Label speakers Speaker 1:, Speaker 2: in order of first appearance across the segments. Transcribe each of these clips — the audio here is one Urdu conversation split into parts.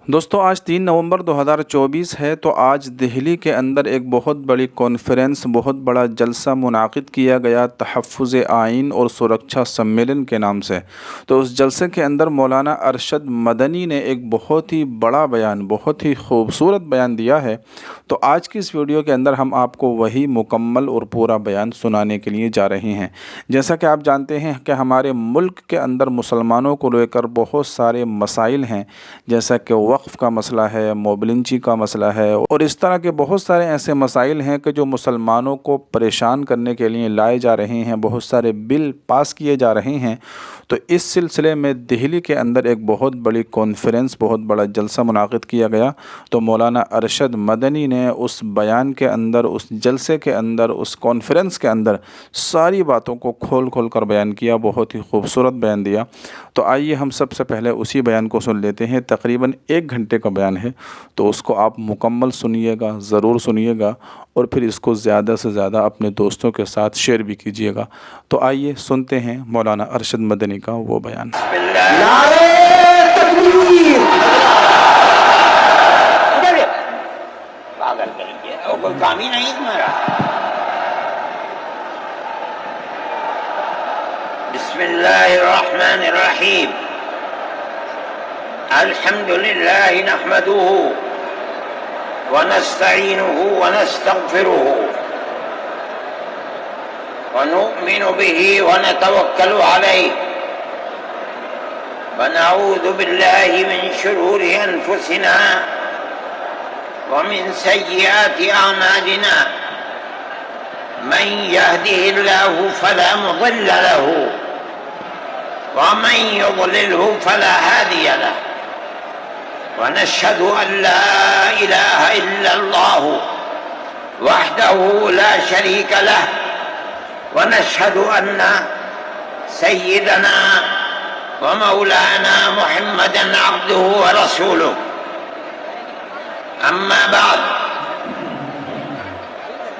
Speaker 1: دوستو آج 3 نومبر 2024 ہے، تو آج دہلی کے اندر ایک بہت بڑی کانفرنس، بہت بڑا جلسہ منعقد کیا گیا تحفظ آئین اور سرکشا سمیلن کے نام سے۔ تو اس جلسے کے اندر مولانا ارشد مدنی نے ایک بہت ہی بڑا بیان، بہت ہی خوبصورت بیان دیا ہے۔ تو آج کی اس ویڈیو کے اندر ہم آپ کو وہی مکمل اور پورا بیان سنانے کے لیے جا رہے ہیں۔ جیسا کہ آپ جانتے ہیں کہ ہمارے ملک کے اندر مسلمانوں کو لے کر بہت سارے مسائل ہیں، جیسا کہ وقف کا مسئلہ ہے، موبلنچی کا مسئلہ ہے، اور اس طرح کے بہت سارے ایسے مسائل ہیں کہ جو مسلمانوں کو پریشان کرنے کے لیے لائے جا رہے ہیں، بہت سارے بل پاس کیے جا رہے ہیں۔ تو اس سلسلے میں دہلی کے اندر ایک بہت بڑی کانفرنس، بہت بڑا جلسہ منعقد کیا گیا۔ تو مولانا ارشد مدنی نے اس بیان کے اندر، اس جلسے کے اندر، اس کانفرنس کے اندر ساری باتوں کو کھول کھول کر بیان کیا، بہت ہی خوبصورت بیان دیا۔ تو آئیے ہم سب سے پہلے اسی بیان کو سن لیتے ہیں۔ تقریباً 1 گھنٹے کا بیان ہے، تو اس کو آپ مکمل سنیے گا، ضرور سنیے گا، اور پھر اس کو زیادہ سے زیادہ اپنے دوستوں کے ساتھ شیئر بھی کیجیے گا۔ تو آئیے سنتے ہیں مولانا ارشد مدنی کا وہ بیان۔
Speaker 2: نعرہ تکبیر! پاگل کریں گے، اور کوئی کام ہی نہیں تمہارا۔ بسم اللہ الرحمن الرحیم۔ الحمد للہ نحمده ونستعینه ونستغفره ونؤمن به ونتوکل علیہ ونعوذ باللہ من شرور انفسنا ومن سیئات اعمالنا من يهده الله فلا مضل له ومن يضلله فلا هادي له ونشهد أن لا إله إلا الله وحده لا شريك له ونشهد أن سيدنا ومولانا محمدا عبده ورسوله أما بعد۔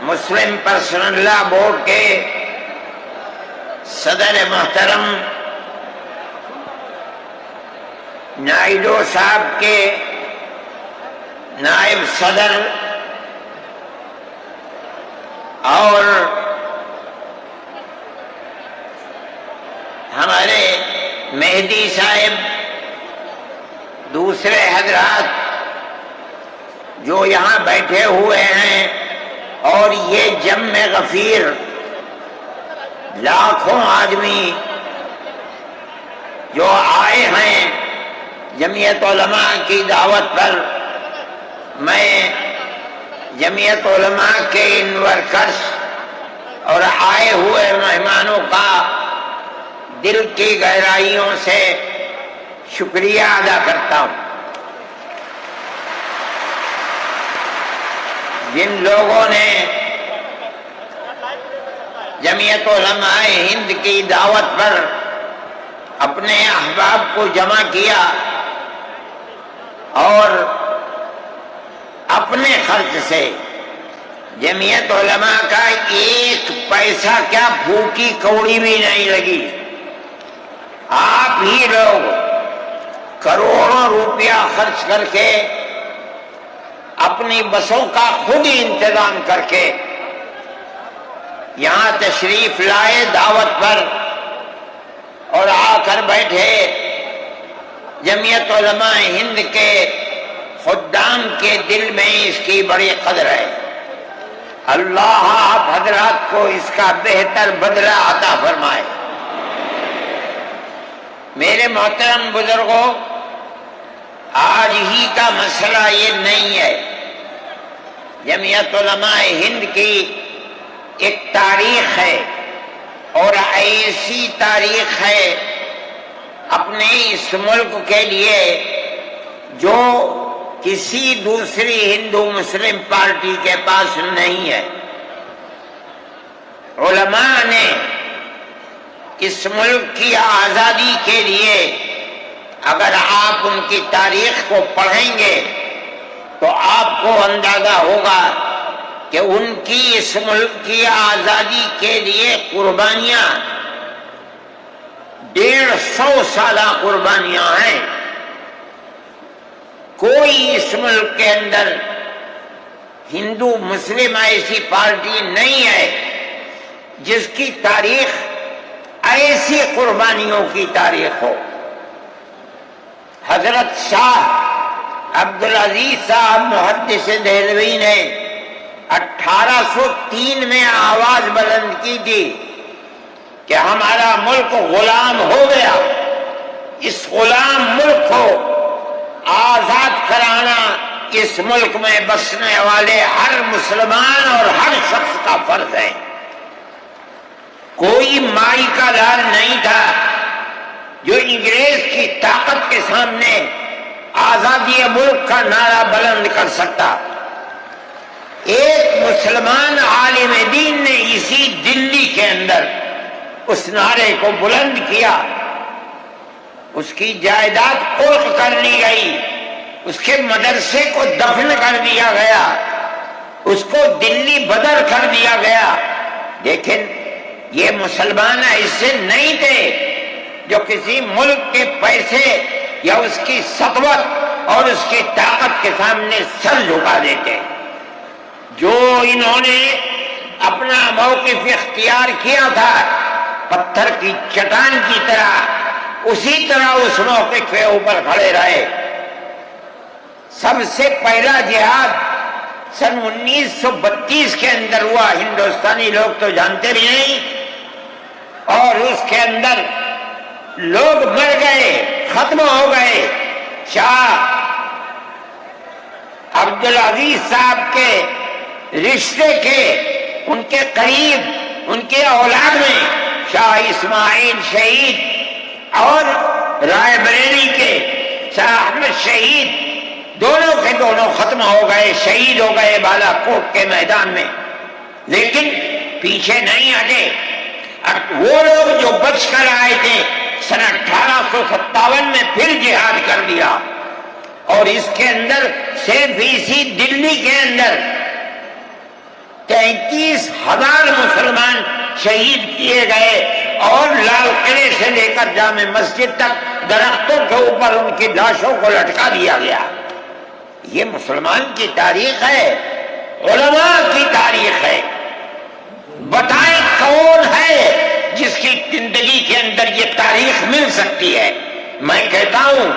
Speaker 2: مسلم پرسنل لا بورڈ کے صدر محترم نائیڈو صاحب کے نائب صدر اور ہمارے مہدی صاحب، دوسرے حضرات جو یہاں بیٹھے ہوئے ہیں، اور یہ جم غفیر لاکھوں آدمی جو آئے ہیں جمعیت علماء کی دعوت پر، میں جمعیت علماء کے ان ورکرز اور آئے ہوئے مہمانوں کا دل کی گہرائیوں سے شکریہ ادا کرتا ہوں۔ جن لوگوں نے جمعیت علماء ہند کی دعوت پر اپنے احباب کو جمع کیا اور اپنے خرچ سے جمعیت علماء کا 1 پیسہ کیا، بھوکی کوڑی بھی نہیں لگی، آپ ہی لوگ کروڑوں روپیہ خرچ کر کے اپنی بسوں کا خود ہی انتظام کر کے یہاں تشریف لائے دعوت پر، اور آ کر بیٹھے۔ جمعیت علماء ہند کے خدام کے دل میں اس کی بڑی قدر ہے۔ اللہ آپ حضرات کو اس کا بہتر بدلہ عطا فرمائے۔ میرے محترم بزرگوں، آج ہی کا مسئلہ یہ نہیں ہے۔ جمعیت علماء ہند کی ایک تاریخ ہے، اور ایسی تاریخ ہے اپنے اس ملک کے لیے جو کسی دوسری ہندو مسلم پارٹی کے پاس نہیں ہے۔ علماء نے اس ملک کی آزادی کے لیے، اگر آپ ان کی تاریخ کو پڑھیں گے تو آپ کو اندازہ ہوگا کہ ان کی اس ملک کی آزادی کے لیے قربانیاں 150 سالہ قربانیاں ہیں۔ کوئی اس ملک کے اندر ہندو مسلم ایسی پارٹی نہیں ہے جس کی تاریخ ایسی قربانیوں کی تاریخ ہو۔ حضرت شاہ عبدالعزیز صاحب محدث دہلوی نے 1803 میں آواز بلند کی تھی کہ ہمارا ملک غلام ہو گیا، اس غلام ملک کو آزاد کرانا اس ملک میں بسنے والے ہر مسلمان اور ہر شخص کا فرض ہے۔ کوئی مائی کا لال نہیں تھا جو انگریز کی طاقت کے سامنے آزادی ملک کا نعرہ بلند کر سکتا۔ ایک مسلمان عالم دین نے اسی دلی کے اندر اس نعرے کو بلند کیا، اس کی جائیداد قلق کر لی گئی، اس کے مدرسے کو دفن کر دیا گیا، اس کو دلی بدر کر دیا گیا، لیکن یہ مسلمان ایسے نہیں تھے جو کسی ملک کے پیسے یا اس کی سطوت اور اس کی طاقت کے سامنے سر جھکا دیتے۔ جو انہوں نے اپنا موقف اختیار کیا تھا پتھر کی چٹان کی طرح، اسی طرح اس موقف کے اوپر کھڑے رہے۔ سب سے پہلا جہاد سن 1932 کے اندر ہوا، ہندوستانی لوگ تو جانتے بھی نہیں، اور اس کے اندر لوگ مر گئے، ختم ہو گئے۔ شاہ عبدالعزیز صاحب کے رشتے کے، ان کے قریب، ان کے اولاد میں شاہ اسماعیل شہید اور رائے بریلی کے شاہ احمد شہید، دونوں کے دونوں ختم ہو گئے، شہید ہو گئے بالا کوٹ کے میدان میں، لیکن پیچھے نہیں ہٹے۔ وہ لوگ جو بچ کر آئے تھے سن 1857 میں پھر جہاد کر دیا، اور اس کے اندر صرف اسی دلی کے اندر 33,000 مسلمان شہید کیے گئے، اور لال قلعے سے لے کر جامع مسجد تک درختوں کے اوپر ان کی لاشوں کو لٹکا دیا گیا۔ یہ مسلمان کی تاریخ ہے، علماء کی تاریخ ہے۔ بتائیں کون ہے جس کی زندگی کے اندر یہ تاریخ مل سکتی ہے؟ میں کہتا ہوں،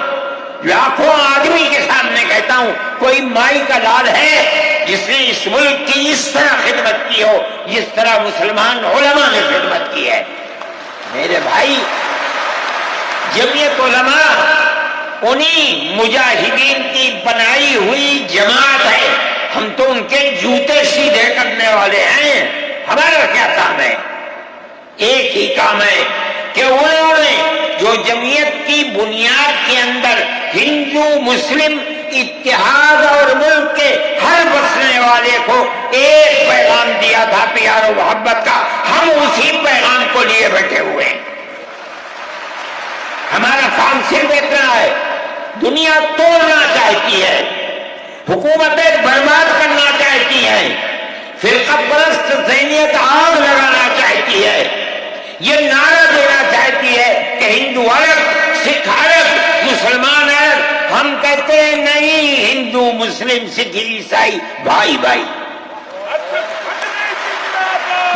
Speaker 2: لاکھوں آدمی کے سامنے کہتا ہوں، کوئی مائی کا لال ہے جس نے اس ملک کی اس طرح خدمت کی ہو جس طرح مسلمان علماء نے خدمت کی ہے؟ میرے بھائی، جمعیت علماء انہی مجاہدین کی بنائی ہوئی جماعت ہے، ہم تو ان کے جوتے سیدھے کرنے والے ہیں۔ ہمارا کیا کام ہے؟ ایک ہی کام ہے کہ انہوں نے جو جمعیت کی بنیاد کے اندر ہندو مسلم اتحاد اور ملک کے ہر بسنے والے کو ایک پیغام دیا تھا پیار و محبت کا، ہم اسی پیغام کو لیے بیٹھے ہوئے ہیں۔ ہمارا کام صرف اتنا ہے، دنیا توڑنا چاہتی ہے، حکومتیں برباد کرنا چاہتی ہیں، فرقہ پرست ذہنیت آگ لگانا چاہتی ہے، یہ نعرہ دینا چاہتی ہے کہ ہندو الگ، سکھ الگ، مسلمان الگ۔ ہم کہتے ہیں نہیں، ہندو مسلم سکھ عیسائی بھائی بھائی۔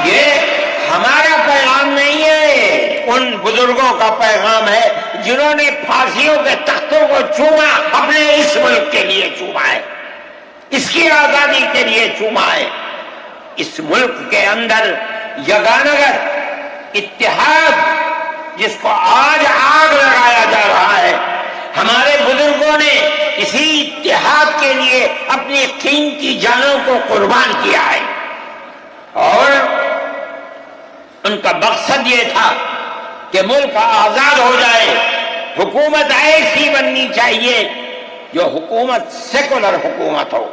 Speaker 2: یہ ہمارا پیغام نہیں ہے، ان بزرگوں کا پیغام ہے جنہوں نے پھانسیوں کے تختوں کو چوما، اپنے اس ملک کے لیے چوما ہے، اس کی آزادی کے لیے چوما ہے۔ اس ملک کے اندر یگانگت اتحاد جس کو آج آگ لگایا جا رہا ہے، ہمارے بزرگوں نے اسی اتحاد کے لیے اپنی قیمتی جانوں کو قربان کیا ہے، اور ان کا مقصد یہ تھا کہ ملک آزاد ہو جائے، حکومت ایسی بننی چاہیے جو حکومت سیکولر حکومت ہو،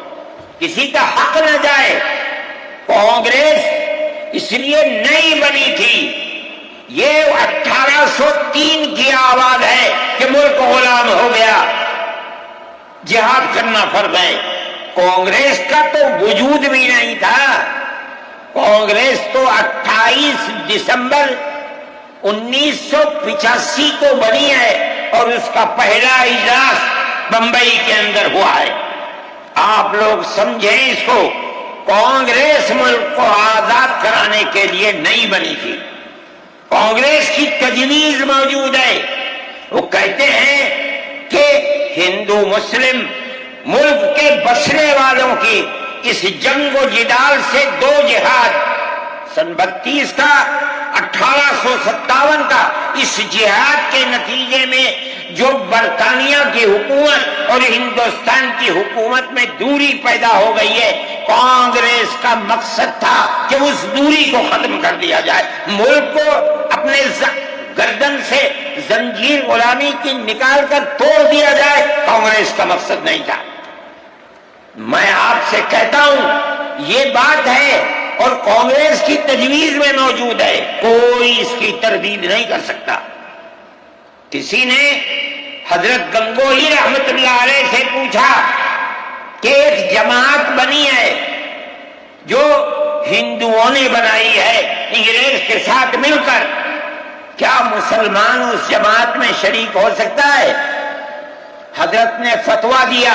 Speaker 2: کسی کا حق نہ جائے۔ کانگریس اس لیے نہیں بنی تھی، یہ 1803 کی آواز ہے کہ ملک غلام ہو گیا، جہاد کرنا فرض ہے۔ کانگریس کا تو وجود بھی نہیں تھا، کانگریس تو 28 دسمبر 1985 کو بنی ہے، اور اس کا پہلا اجلاس بمبئی کے اندر ہوا ہے. آپ لوگ سمجھیں اس کو. کانگریس ملک کو آزاد کرانے کے لیے نہیں بنی تھی. کانگریس کی تجویز موجود ہے. وہ کہتے ہیں کہ ہندو مسلم ملک کے بسنے والوں کی اس جنگ و جدال سے دو جہاد، سن 32 کا 1857 کا، اس جہاد کے نتیجے میں جو برطانیہ کی حکومت اور ہندوستان کی حکومت میں دوری پیدا ہو گئی ہے، کانگریس کا مقصد تھا کہ اس دوری کو ختم کر دیا جائے، ملک کو اپنے گردن سے زنجیر غلامی کی نکال کر توڑ دیا جائے. کانگریس کا مقصد نہیں تھا. میں آپ سے کہتا ہوں یہ بات ہے اور کانگریس کی تجویز میں موجود ہے، کوئی اس کی تردید نہیں کر سکتا. کسی نے حضرت گنگوہی رحمت اللہ علیہ سے پوچھا کہ ایک جماعت بنی ہے جو ہندوؤں نے بنائی ہے انگریز کے ساتھ مل کر، کیا مسلمان اس جماعت میں شریک ہو سکتا ہے؟ حضرت نے فتویٰ دیا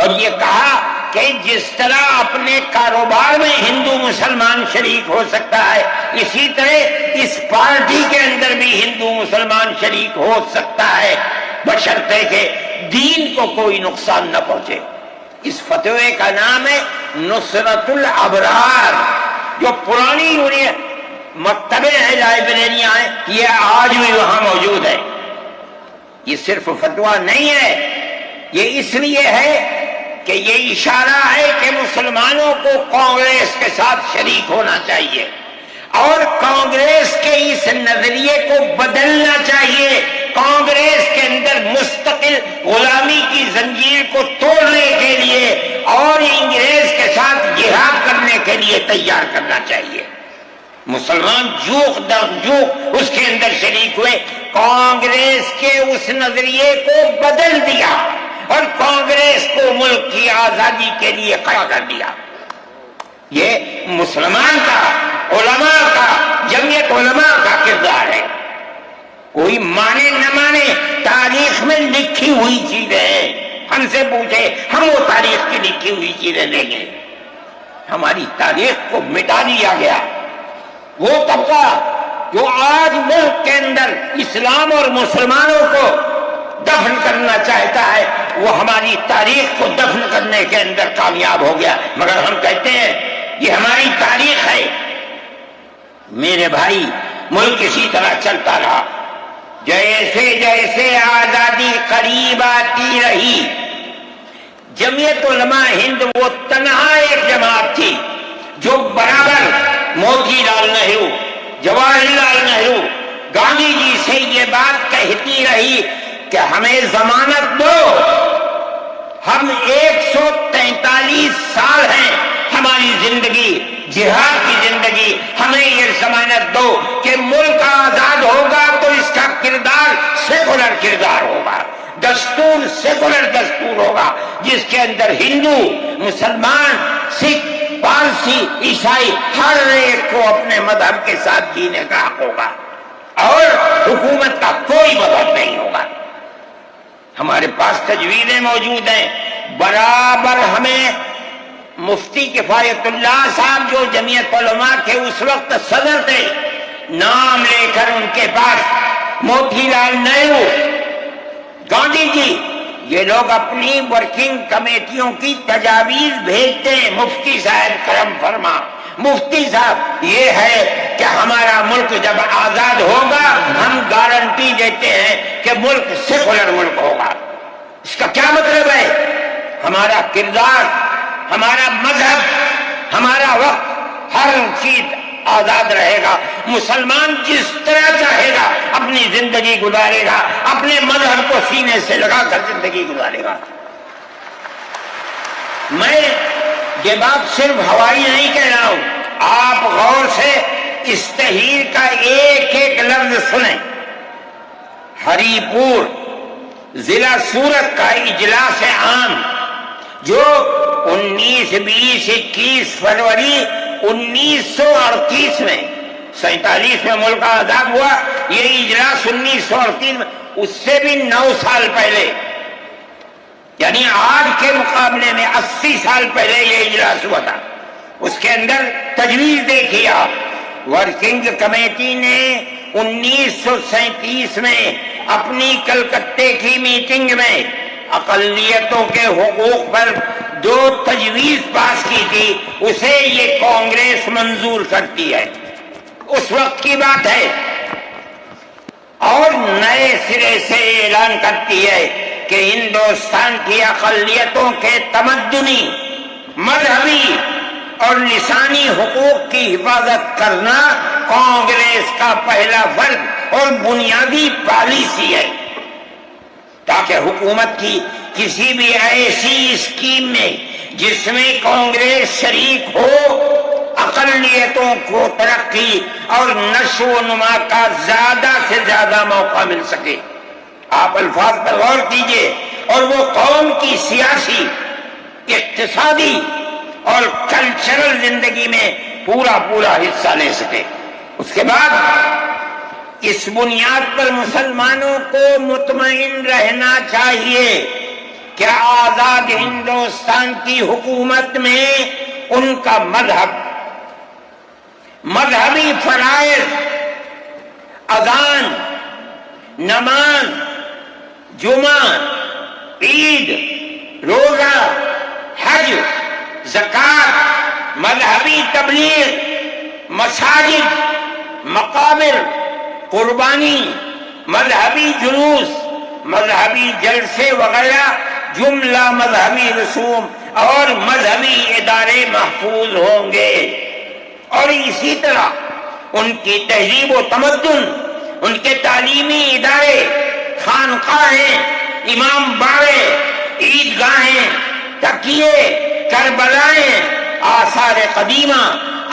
Speaker 2: اور یہ کہا کہ جس طرح اپنے کاروبار میں ہندو مسلمان شریک ہو سکتا ہے، اسی طرح اس پارٹی کے اندر بھی ہندو مسلمان شریک ہو سکتا ہے، بشرطے کہ دین کو کوئی نقصان نہ پہنچے. اس فتوے کا نام ہے نصرت الابرار. جو پرانی مکتبیں ہیں، لائبریریاں ہیں، یہ آج بھی وہاں موجود ہے. یہ صرف فتویٰ نہیں ہے، یہ اس لیے ہے کہ یہ اشارہ ہے کہ مسلمانوں کو کانگریس کے ساتھ شریک ہونا چاہیے اور کانگریس کے اس نظریے کو بدلنا چاہیے. کانگریس کے اندر مستقل غلامی کی زنجیر کو توڑنے کے لیے اور انگریز کے ساتھ جہاد کرنے کے لیے تیار کرنا چاہیے. مسلمان جوخ در جوخ اس کے اندر شریک ہوئے، کانگریس کے اس نظریے کو بدل دیا اور کانگریس کو ملک کی آزادی کے لیے کھڑا کر دیا. یہ مسلمان کا، علماء کا، جمعیت علماء کا کردار ہے. کوئی مانے نہ مانے، تاریخ میں لکھی ہوئی چیزیں ہیں. ہم سے پوچھے، ہم وہ تاریخ کی لکھی ہوئی چیزیں لیں گے. ہماری تاریخ کو مٹا دیا گیا. وہ طبقہ جو آج ملک کے اندر اسلام اور مسلمانوں کو دفن کرنا چاہتا ہے، وہ ہماری تاریخ کو دفن کرنے کے اندر کامیاب ہو گیا. مگر ہم کہتے ہیں یہ ہماری تاریخ ہے. میرے بھائی، ملک اسی طرح چلتا رہا. جیسے جیسے آزادی قریب آتی رہی، جمعیت علماء ہند وہ تنہا ایک جماعت تھی جو برابر موتی لال نہرو، جواہر لال نہرو، گاندھی جی سے یہ بات کہتی رہی کہ ہمیں ضمانت دو. ہم 143 سال ہیں ہماری زندگی، جہاد کی زندگی، ہمیں یہ ضمانت دو کہ ملک آزاد ہوگا تو اس کا کردار سیکولر کردار ہوگا، دستور سیکولر دستور ہوگا جس کے اندر ہندو، مسلمان، سکھ، پارسی، عیسائی ہر ایک کو اپنے مذہب کے ساتھ جینے کا حق ہوگا اور حکومت کا کوئی مذہب نہیں ہوگا. ہمارے پاس تجویزیں موجود ہیں. برابر ہمیں مفتی کفایت اللہ صاحب جو جمعیت علماء کے اس وقت صدر تھے، نام لے کر ان کے پاس موتی لال نہرو، گاندھی جی، یہ لوگ اپنی ورکنگ کمیٹیوں کی تجاویز بھیجتے ہیں. مفتی صاحب کرم فرما، مفتی صاحب یہ ہے کہ ہمارا ملک جب آزاد ہوگا ہم گارنٹی دیتے ہیں کہ ملک سیکولر ملک ہوگا. اس کا کیا مطلب ہے؟ ہمارا کردار، ہمارا مذہب، ہمارا وقت، ہر چیز آزاد رہے گا. مسلمان جس طرح چاہے گا اپنی زندگی گزارے گا، اپنے مذہب کو سینے سے لگا کر زندگی گزارے گا. میں یہ بات صرف ہوائی نہیں کہہ رہا ہوں، آپ غور سے اس تحریر کا ایک ایک لفظ سنیں. ہری پور ضلع سورت کا اجلاس عام جو 19، 20، 21 فروری 1938 میں، 47 میں ملک آزاد ہوا، یہ اجلاس 1938 میں، اس سے بھی 9 سال پہلے یعنی آج کے مقابلے میں 80 سال پہلے یہ اجلاس ہوا تھا، اس کے اندر تجویز دیکھیے آپ، ورکنگ کمیٹی نے 1937 میں اپنی کلکتے کی میٹنگ میں اقلیتوں کے حقوق پر جو تجویز پاس کی تھی اسے یہ کانگریس منظور کرتی ہے، اس وقت کی بات ہے، اور نئے سرے سے اعلان کرتی ہے کہ ہندوستان کی اقلیتوں کے تمدنی، مذہبی اور لسانی حقوق کی حفاظت کرنا کانگریس کا پہلا فرض اور بنیادی پالیسی ہے، تاکہ حکومت کی کسی بھی ایسی اسکیم میں جس میں کانگریس شریک ہو اقلیتوں کو ترقی اور نشو و نما کا زیادہ سے زیادہ موقع مل سکے۔ آپ الفاظ پر غور کیجئے، اور وہ قوم کی سیاسی، اقتصادی اور کلچرل زندگی میں پورا حصہ لے سکے۔ اس کے بعد اس بنیاد پر مسلمانوں کو مطمئن رہنا چاہیے کہ آزاد ہندوستان کی حکومت میں ان کا مذہبی فرائض، اذان، نماز، جمعہ، عید، روزہ، حج، زکوٰۃ، مذہبی تبلیغ، مساجد، مقابر، قربانی، مذہبی جلوس، مذہبی جلسے وغیرہ جملہ مذہبی رسوم اور مذہبی ادارے محفوظ ہوں گے، اور اسی طرح ان کی تہذیب و تمدن، ان کے تعلیمی ادارے، خانقاہیں، امام باڑے، عیدگاہیں، تکیے، کربلائیں، آثار قدیمہ،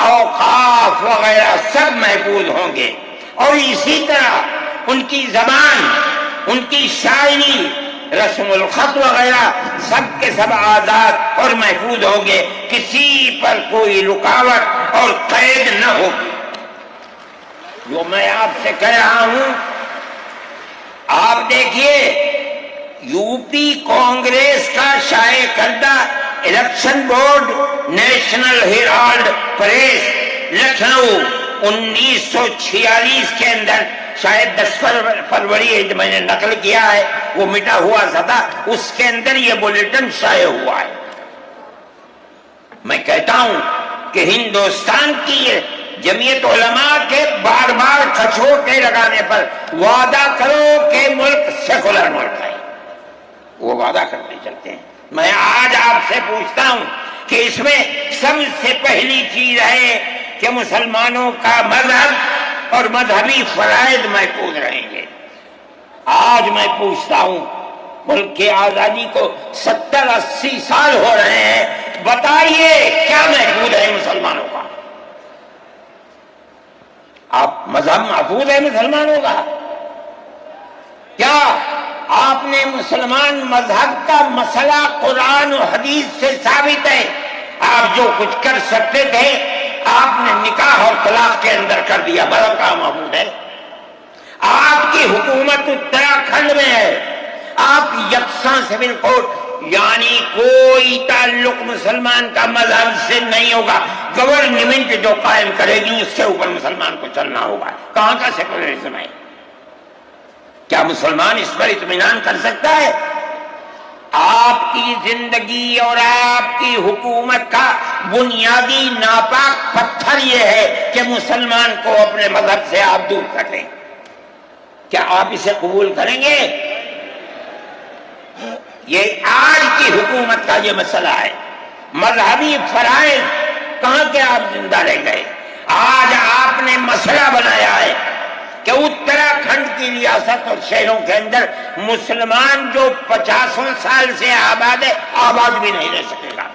Speaker 2: اوقاف وغیرہ سب محفوظ ہوں گے، اور اسی طرح ان کی زبان، ان کی شاعری، رسم الخط وغیرہ سب کے سب آزاد اور محفوظ ہوں گے، کسی پر کوئی رکاوٹ اور قید نہ ہوگی۔ جو میں آپ سے کہہ رہا ہوں، آپ دیکھیے یو پی کانگریس کا شائع کردہ election board National Herald press Lucknow 1946 کے اندر، شاید 10 فروری میں نے نقل کیا ہے، وہ مٹا ہوا تھا، اس کے اندر یہ بلیٹن شائع ہوا ہے۔ میں کہتا ہوں کہ ہندوستان کی جمعیت علماء کے بار بار کھچوٹے لگانے پر وعدہ کرو کہ ملک سیکولر ملک ہے، وہ وعدہ کرتے چلتے ہیں۔ میں آج آپ سے پوچھتا ہوں کہ اس میں سب سے پہلی چیز ہے کہ مسلمانوں کا مذہب اور مذہبی فرائض محفوظ رہیں گے۔ آج میں پوچھتا ہوں، ملک کی آزادی کو 70-80 سال ہو رہے ہیں، بتائیے کیا محفوظ ہے مسلمانوں کا؟ آپ مذہب محفوظ ہے مسلمانوں کا؟ کیا آپ نے مسلمان مذہب کا مسئلہ قرآن و حدیث سے ثابت ہے؟ آپ جو کچھ کر سکتے تھے آپ نے نکاح اور طلاق کے اندر کر دیا، مذہب کا محفوظ ہے؟ آپ کی حکومت اتراکھنڈ میں ہے، آپ یکساں سول کوڈ، یعنی کوئی تعلق مسلمان کا مذہب سے نہیں ہوگا، گورنمنٹ جو قائم کرے گی اس کے اوپر مسلمان کو چلنا ہوگا۔ کہاں کا سیکولرزم ہے؟ کیا مسلمان اس پر اطمینان کر سکتا ہے؟ آپ کی زندگی اور آپ کی حکومت کا بنیادی ناپاک پتھر یہ ہے کہ مسلمان کو اپنے مذہب سے آپ دور کر لیں۔ کیا آپ اسے قبول کریں گے؟ یہ آج کی حکومت کا یہ مسئلہ ہے۔ مذہبی فرائض کہاں کے آپ زندہ رہ گئے؟ آج آپ نے مسئلہ بنایا ہے کہ اتراکھنڈ کی ریاست اور شہروں کے اندر مسلمان جو 50 سال سے آباد ہے، آباد بھی نہیں رہ سکے گا۔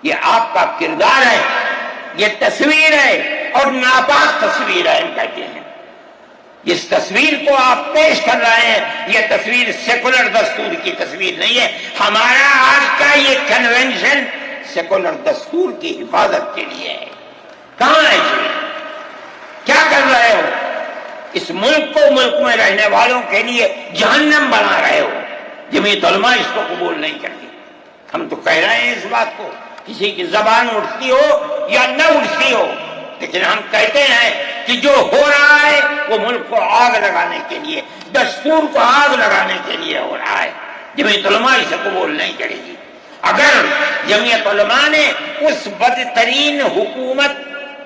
Speaker 2: یہ آپ کا کردار ہے، یہ تصویر ہے، اور ناپاک تصویر ہے ہم کہتے ہیں۔ جس تصویر کو آپ پیش کر رہے ہیں یہ تصویر سیکولر دستور کی تصویر نہیں ہے۔ ہمارا آج کا یہ کنونشن سیکولر دستور کی حفاظت کے لیے ہے۔ کہاں ہے جی؟ کیا کر رہے ہو؟ اس ملک کو، ملک میں رہنے والوں کے لیے جہنم بنا رہے ہو۔ جمعیت علماء اس کو قبول نہیں کرتی. ہم تو کہہ رہے ہیں اس بات کو، کسی کی زبان اٹھتی ہو یا نہ اٹھتی ہو، لیکن ہم کہتے ہیں کہ جو ہو رہا ہے وہ ملک کو آگ لگانے کے لیے، دستور کو آگ لگانے کے لیے ہو رہا ہے. جمعیت علماء اسے قبول نہیں کرے گی. اگر جمعیت علماء نے اس بدترین حکومت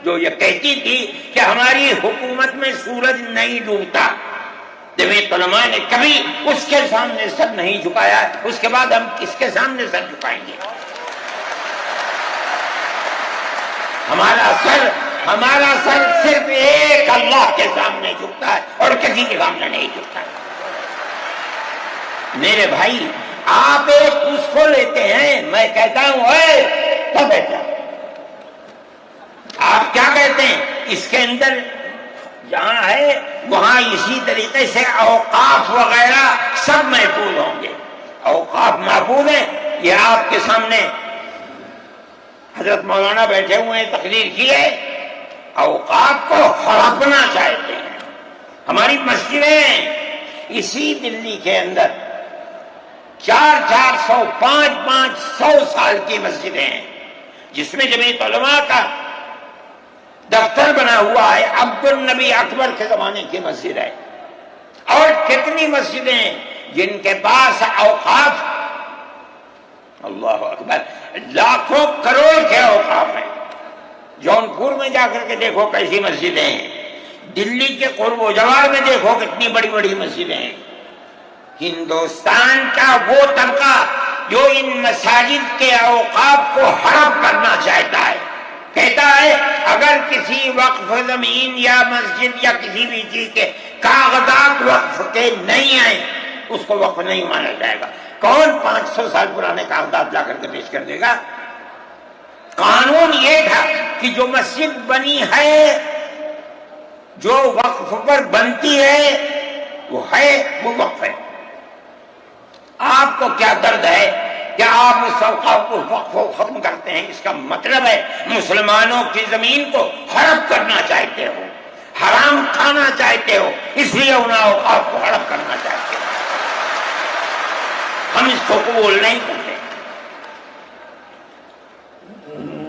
Speaker 2: جو یہ کہتی تھی کہ ہماری حکومت میں سورج نہیں ڈوبتا، جمعیت علماء نے کبھی اس کے سامنے سر نہیں جھکایا، اس کے بعد ہم کس کے سامنے سر جھکائیں گے؟ ہمارا سر صرف ایک اللہ کے سامنے جھکتا ہے اور کسی کے سامنے نہیں جھکتا. میرے بھائی، آپ ایک اس کو لیتے ہیں، میں کہتا ہوں اے تو بیٹا، آپ کیا کہتے ہیں؟ اس کے اندر جہاں ہے وہاں اسی طریقے سے اوقاف وغیرہ سب محفوظ ہوں گے. اوقاف محفوظ ہیں، یہ آپ کے سامنے حضرت مولانا بیٹھے ہوئے ہیں، تقریر کی ہے. اوقاف کو ہڑپنا چاہتے ہیں. ہماری مسجدیں اسی دلی کے اندر 400 500 سال کی مسجدیں ہیں، جس میں جمعیت علماء کا دفتر بنا ہوا ہے. عبد النبی اکبر کے زمانے کی مسجد ہے. اور کتنی مسجدیں ہیں جن کے پاس اوقاف، اللہ اکبر، لاکھوں کروڑ کے اوقاف ہیں. جونپور میں جا کر کے دیکھو کیسی مسجدیں ہیں، دلی کے قرب و جوار میں دیکھو کتنی بڑی بڑی مسجدیں ہیں. ہندوستان کا وہ طبقہ جو ان مساجد کے اوقاف کو ہڑپ کرنا چاہتا ہے، کہتا ہے اگر کسی وقف زمین یا مسجد یا کسی بھی چیز کے کاغذات وقف کے نہیں آئے اس کو وقف نہیں مانا جائے گا. کون 500 سال پرانے کاغذات لا کر کے پیش کر دے گا؟ قانون یہ تھا کہ جو مسجد بنی ہے، جو وقف پر بنتی ہے وہ وقف ہے. آپ کو کیا درد ہے کہ آپ اس اوقاف کو وقف کو ختم کرتے ہیں؟ اس کا مطلب ہے مسلمانوں کی زمین کو ہڑپ کرنا چاہتے ہو، حرام کھانا چاہتے ہو، اس لیے ان اوقاف کو ہڑپ کرنا چاہتے ہو. ہم اس کو قبول نہیں کرتے.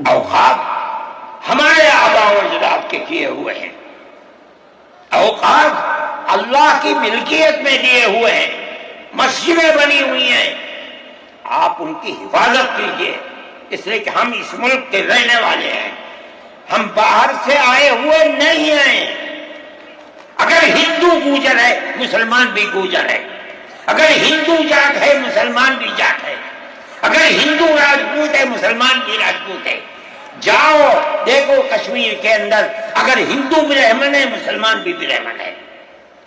Speaker 2: اوقاف ہمارے آباء و اجداد کے کیے ہوئے ہیں. اوقاف اللہ کی ملکیت میں دیے ہوئے ہیں. مسجدیں بنی ہوئی ہیں، آپ ان کی حفاظت کیجئے، اس لیے کہ ہم اس ملک کے رہنے والے ہیں، ہم باہر سے آئے ہوئے نہیں ہیں. اگر ہندو گوجر ہے مسلمان بھی گوجر ہے، اگر ہندو جاٹ ہے مسلمان بھی جاٹ ہے، اگر ہندو راجپوت ہے مسلمان بھی راجپوت ہے. جاؤ دیکھو کشمیر کے اندر، اگر ہندو برہمن ہے مسلمان بھی برہمن ہے.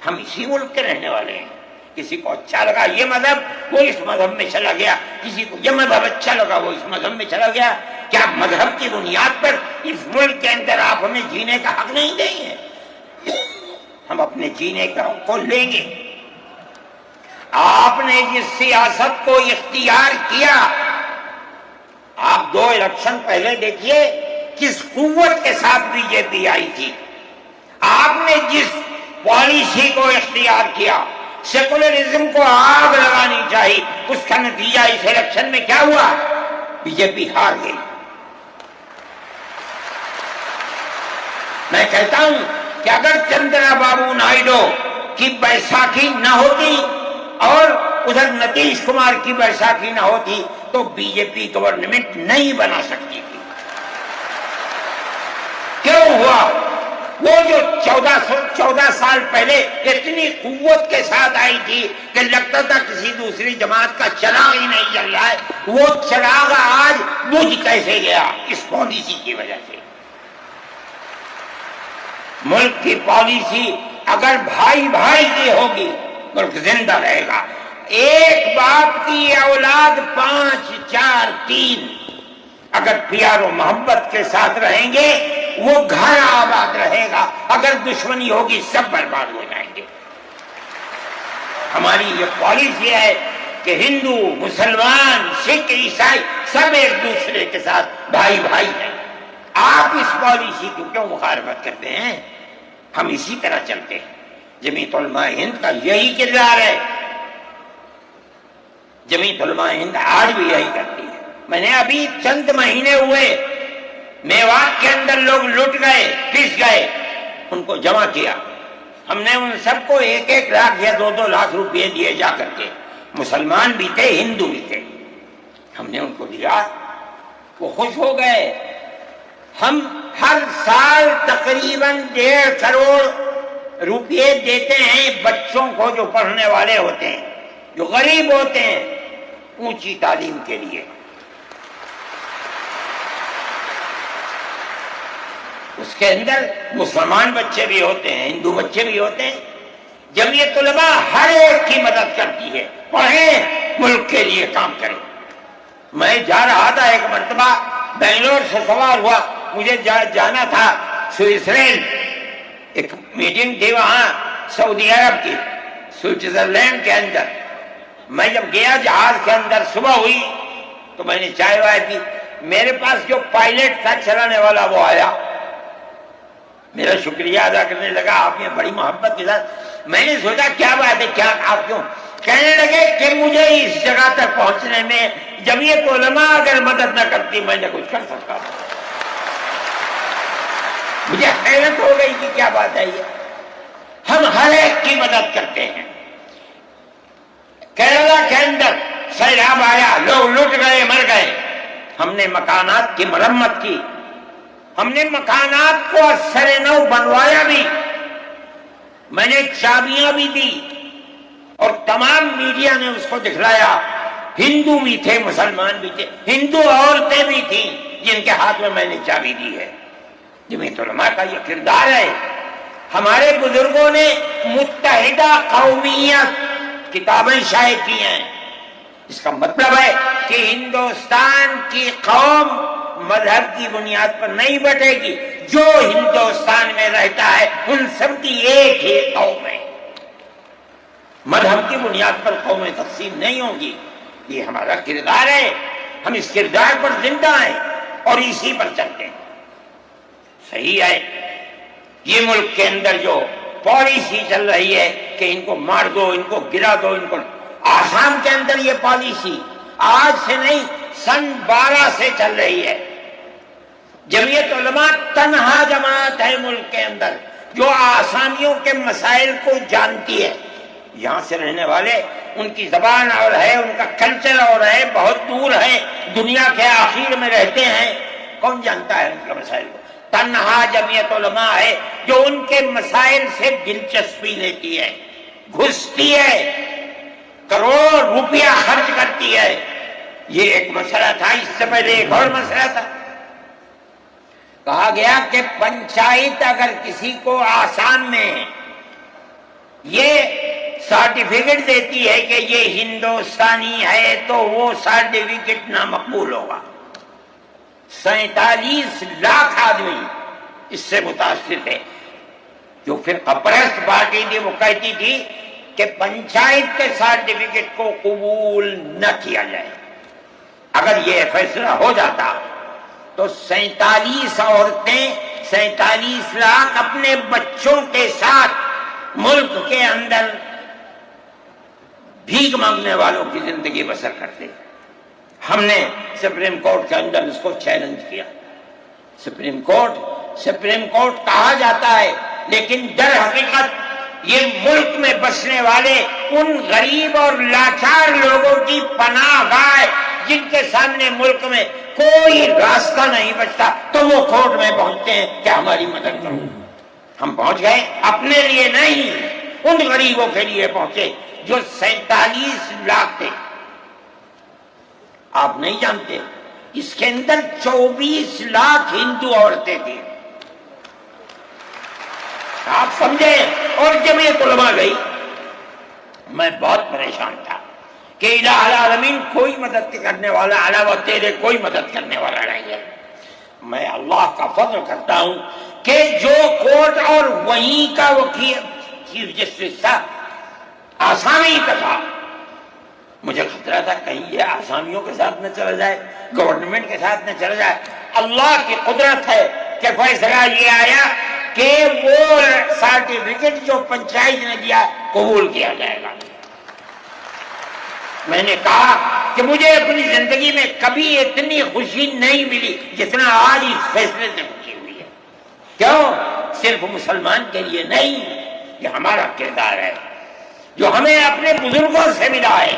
Speaker 2: ہم اسی ملک کے رہنے والے ہیں. کسی کو اچھا لگا یہ مذہب وہ اس مذہب میں چلا گیا، کسی کو یہ مذہب اچھا لگا وہ اس مذہب میں چلا گیا. کیا مذہب کی بنیاد پر اس ملک کے اندر آپ ہمیں جینے کا حق نہیں دیں گے؟ ہم اپنے جینے کا حق کو لیں گے. آپ نے جس سیاست کو اختیار کیا، آپ 2 الیکشن پہلے دیکھیے کس قوت کے ساتھ بی جے پی آئی تھی. آپ نے جس پالیسی کو اختیار کیا، سیکولرزم کو آگ لگانی چاہیے، اس کا نتیجہ اس الیکشن میں کیا ہوا؟ بی جے پی ہار گئی. میں کہتا ہوں کہ اگر چندرا بابو نائیڈو کی بیساکھی نہ ہوتی اور ادھر نتیش کمار کی بیساکھی نہ ہوتی تو بی جے پی گورنمنٹ نہیں بنا سکتی تھی. کیوں ہوا؟ وہ جو 14 سال پہلے اتنی قوت کے ساتھ آئی تھی کہ لگتا تھا کسی دوسری جماعت کا چراغ ہی نہیں جل رہا ہے، وہ چراغ آج بجھ کیسے گیا؟ اس پالیسی کی وجہ سے. ملک کی پالیسی اگر بھائی بھائی کی ہوگی ملک زندہ رہے گا. ایک باپ کی اولاد 5 4 3 اگر پیار و محبت کے ساتھ رہیں گے وہ گھر آباد رہے گا. اگر دشمنی ہوگی سب برباد ہو جائیں گے. ہماری یہ پالیسی ہے کہ ہندو مسلمان سکھ عیسائی سب ایک دوسرے کے ساتھ بھائی بھائی ہیں. آپ اس پالیسی کو کیوں مخالفت کرتے ہیں؟ ہم اسی طرح چلتے ہیں. جمعیت علماء ہند کا یہی کردار ہے. جمعیت علماء ہند آج بھی یہی کرتی ہے. میں نے ابھی چند مہینے ہوئے میوات کے اندر لوگ لٹ گئے, پس گئے, ان کو جمع کیا. ہم نے ان سب کو 1-1 لاکھ یا 2-2 لاکھ روپے دیے جا کر کے. مسلمان بھی تھے, ہندو بھی تھے. ہم نے ان کو دیا, وہ خوش ہو گئے. ہم ہر سال تقریباً 1.5 کروڑ روپے دیتے ہیں بچوں کو جو پڑھنے والے ہوتے ہیں, جو غریب ہوتے ہیں, اونچی تعلیم کے لیے. اس کے اندر مسلمان بچے بھی ہوتے ہیں, ہندو بچے بھی ہوتے ہیں. جمعیت علماء ہر ایک کی مدد کرتی ہے. پڑھیں, ملک کے لیے کام کریں. میں جا رہا تھا ایک مرتبہ, بنگلور سے سوار ہوا, مجھے جانا تھا سوئٹزرلینڈ. ایک میٹنگ تھی وہاں سعودی عرب کی, سوئٹزرلینڈ کے اندر. میں جب گیا جہاز کے اندر, صبح ہوئی تو میں نے چائے وائے پی. میرے پاس جو پائلٹ تھا چلانے والا, وہ آیا, میرا شکریہ ادا کرنے لگا. آپ نے بڑی محبت کے ساتھ. میں نے سوچا کیا بات ہے, کیا آپ کیوں؟ کہنے لگے کہ مجھے اس جگہ تک پہنچنے میں جمعیت علماء اگر مدد نہ کرتی میں نے کچھ کر سکتا تھا. مجھے حیرت ہو گئی کہ کیا بات ہے یہ. ہم ہر ایک کی مدد کرتے ہیں. کیرلا کے اندر سیلاب آیا, لوگ لٹ گئے, مر گئے. ہم نے مکانات کی مرمت کی, ہم نے مکانات کو اثر نو بنوایا بھی. میں نے چابیاں بھی دی اور تمام میڈیا نے اس کو دکھلایا. ہندو بھی تھے, مسلمان بھی تھے, ہندو عورتیں بھی تھیں جن کے ہاتھ میں نے چابی دی ہے. جمعیت علماء کا یہ کردار ہے. ہمارے بزرگوں نے متحدہ قومیت کتابیں شائع کی ہیں. اس کا مطلب ہے کہ ہندوستان کی قوم مذہب کی بنیاد پر نہیں بٹے گی. جو ہندوستان میں رہتا ہے ان سب کی ایک ہی قوم ہے. مذہب کی بنیاد پر قومیں تقسیم نہیں ہوں گی. یہ ہمارا کردار ہے. ہم اس کردار پر زندہ ہیں اور اسی پر چلتے ہیں. صحیح ہے, یہ ملک کے اندر جو پالیسی چل رہی ہے کہ ان کو مار دو, ان کو گرا دو, ان کو. آسام کے اندر یہ پالیسی آج سے نہیں, سن 12 سے چل رہی ہے. جمعیت علماء تنہا جماعت ہے ملک کے اندر جو آسامیوں کے مسائل کو جانتی ہے. یہاں سے رہنے والے, ان کی زبان اور ہے, ان کا کلچر اور ہے, بہت دور ہے, دنیا کے آخر میں رہتے ہیں. کون جانتا ہے ان کے مسائل کو؟ تنہا جمعیت علماء ہے جو ان کے مسائل سے دلچسپی لیتی ہے, گھستی ہے, کروڑ روپیہ خرچ کرتی ہے. یہ ایک مسئلہ تھا. اس سے پہلے ایک اور مسئلہ تھا. کہا گیا کہ پنچایت اگر کسی کو آسام میں یہ سرٹیفکیٹ دیتی ہے کہ یہ ہندوستانی ہے تو وہ سرٹیفکیٹ نامقبول ہوگا. 47 لاکھ آدمی اس سے متاثر تھے. جو پھر پرست پارٹی تھی وہ کہتی تھی کہ پنچایت کے سرٹیفکیٹ کو قبول نہ کیا جائے. اگر یہ فیصلہ ہو جاتا تو 47 عورتیں, 47 لاکھ اپنے بچوں کے ساتھ ملک کے اندر بھیک مانگنے والوں کی زندگی بسر کرتے. ہم نے سپریم کورٹ کے اندر اس کو چیلنج کیا. سپریم کورٹ کہا جاتا ہے, لیکن در حقیقت یہ ملک میں بسنے والے ان غریب اور لاچار لوگوں کی پناہ گاہ جن کے سامنے ملک میں کوئی راستہ نہیں بچتا تو وہ کورٹ میں پہنچتے ہیں کہ ہماری مدد کرو. ہم پہنچ گئے, اپنے لیے نہیں, ان غریبوں کے لیے پہنچے جو 47 لاکھ تھے. آپ نہیں جانتے اس کے اندر 24 لاکھ ہندو عورتیں تھیں. آپ سمجھے. اور جمعیت علماء گئی. میں بہت پریشان تھا کہ الہ العالمین کوئی مدد کرنے والا علاوہ تیرے کوئی مدد کرنے والا نہیں ہے. میں اللہ کا فضل کرتا ہوں کہ جو کورٹ اور وہیں کا وکیل چیف جسٹس تھا آسامی کا تھا. مجھے خطرہ تھا کہیں یہ آسامیوں کے ساتھ نہ چلا جائے, گورنمنٹ کے ساتھ نہ چلا جائے. اللہ کی قدرت ہے کہ فیصلہ یہ آیا کہ وہ سرٹیفکیٹ جو پنچایت نے دیا قبول کیا جائے گا. میں نے کہا کہ مجھے اپنی زندگی میں کبھی اتنی خوشی نہیں ملی جتنا آج اس فیصلے سے خوشی ہوئی ہے. کیوں؟ صرف مسلمان کے لیے نہیں، یہ ہمارا کردار ہے جو ہمیں اپنے بزرگوں سے ملا ہے،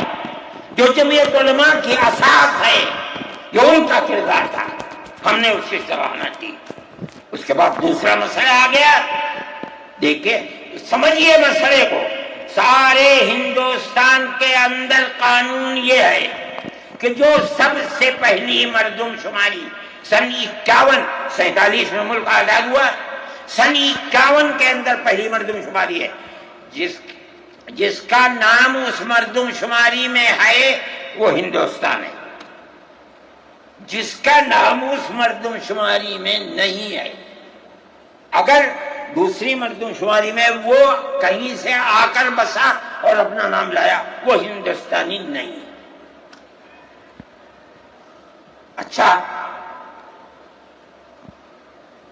Speaker 2: جو جمعیت علماء کی اساس ہے، جو ان کا کردار تھا، ہم نے اس کی سراہنا کی. اس کے بعد دوسرا مسئلہ آ گیا. دیکھیے سمجھیے مسئلے کو، سارے ہندوستان کے اندر قانون یہ ہے کہ جو سب سے پہلی مردم شماری سن 47 میں ملک آزاد ہوا، سن 51 کے اندر پہلی مردم شماری ہے. جس کا نام اس مردم شماری میں ہے وہ ہندوستان ہے، جس کا نام اس مردم شماری میں نہیں ہے، اگر دوسری مردم شماری میں وہ کہیں سے آ کر بسا اور اپنا نام لایا، وہ ہندوستانی نہیں. اچھا،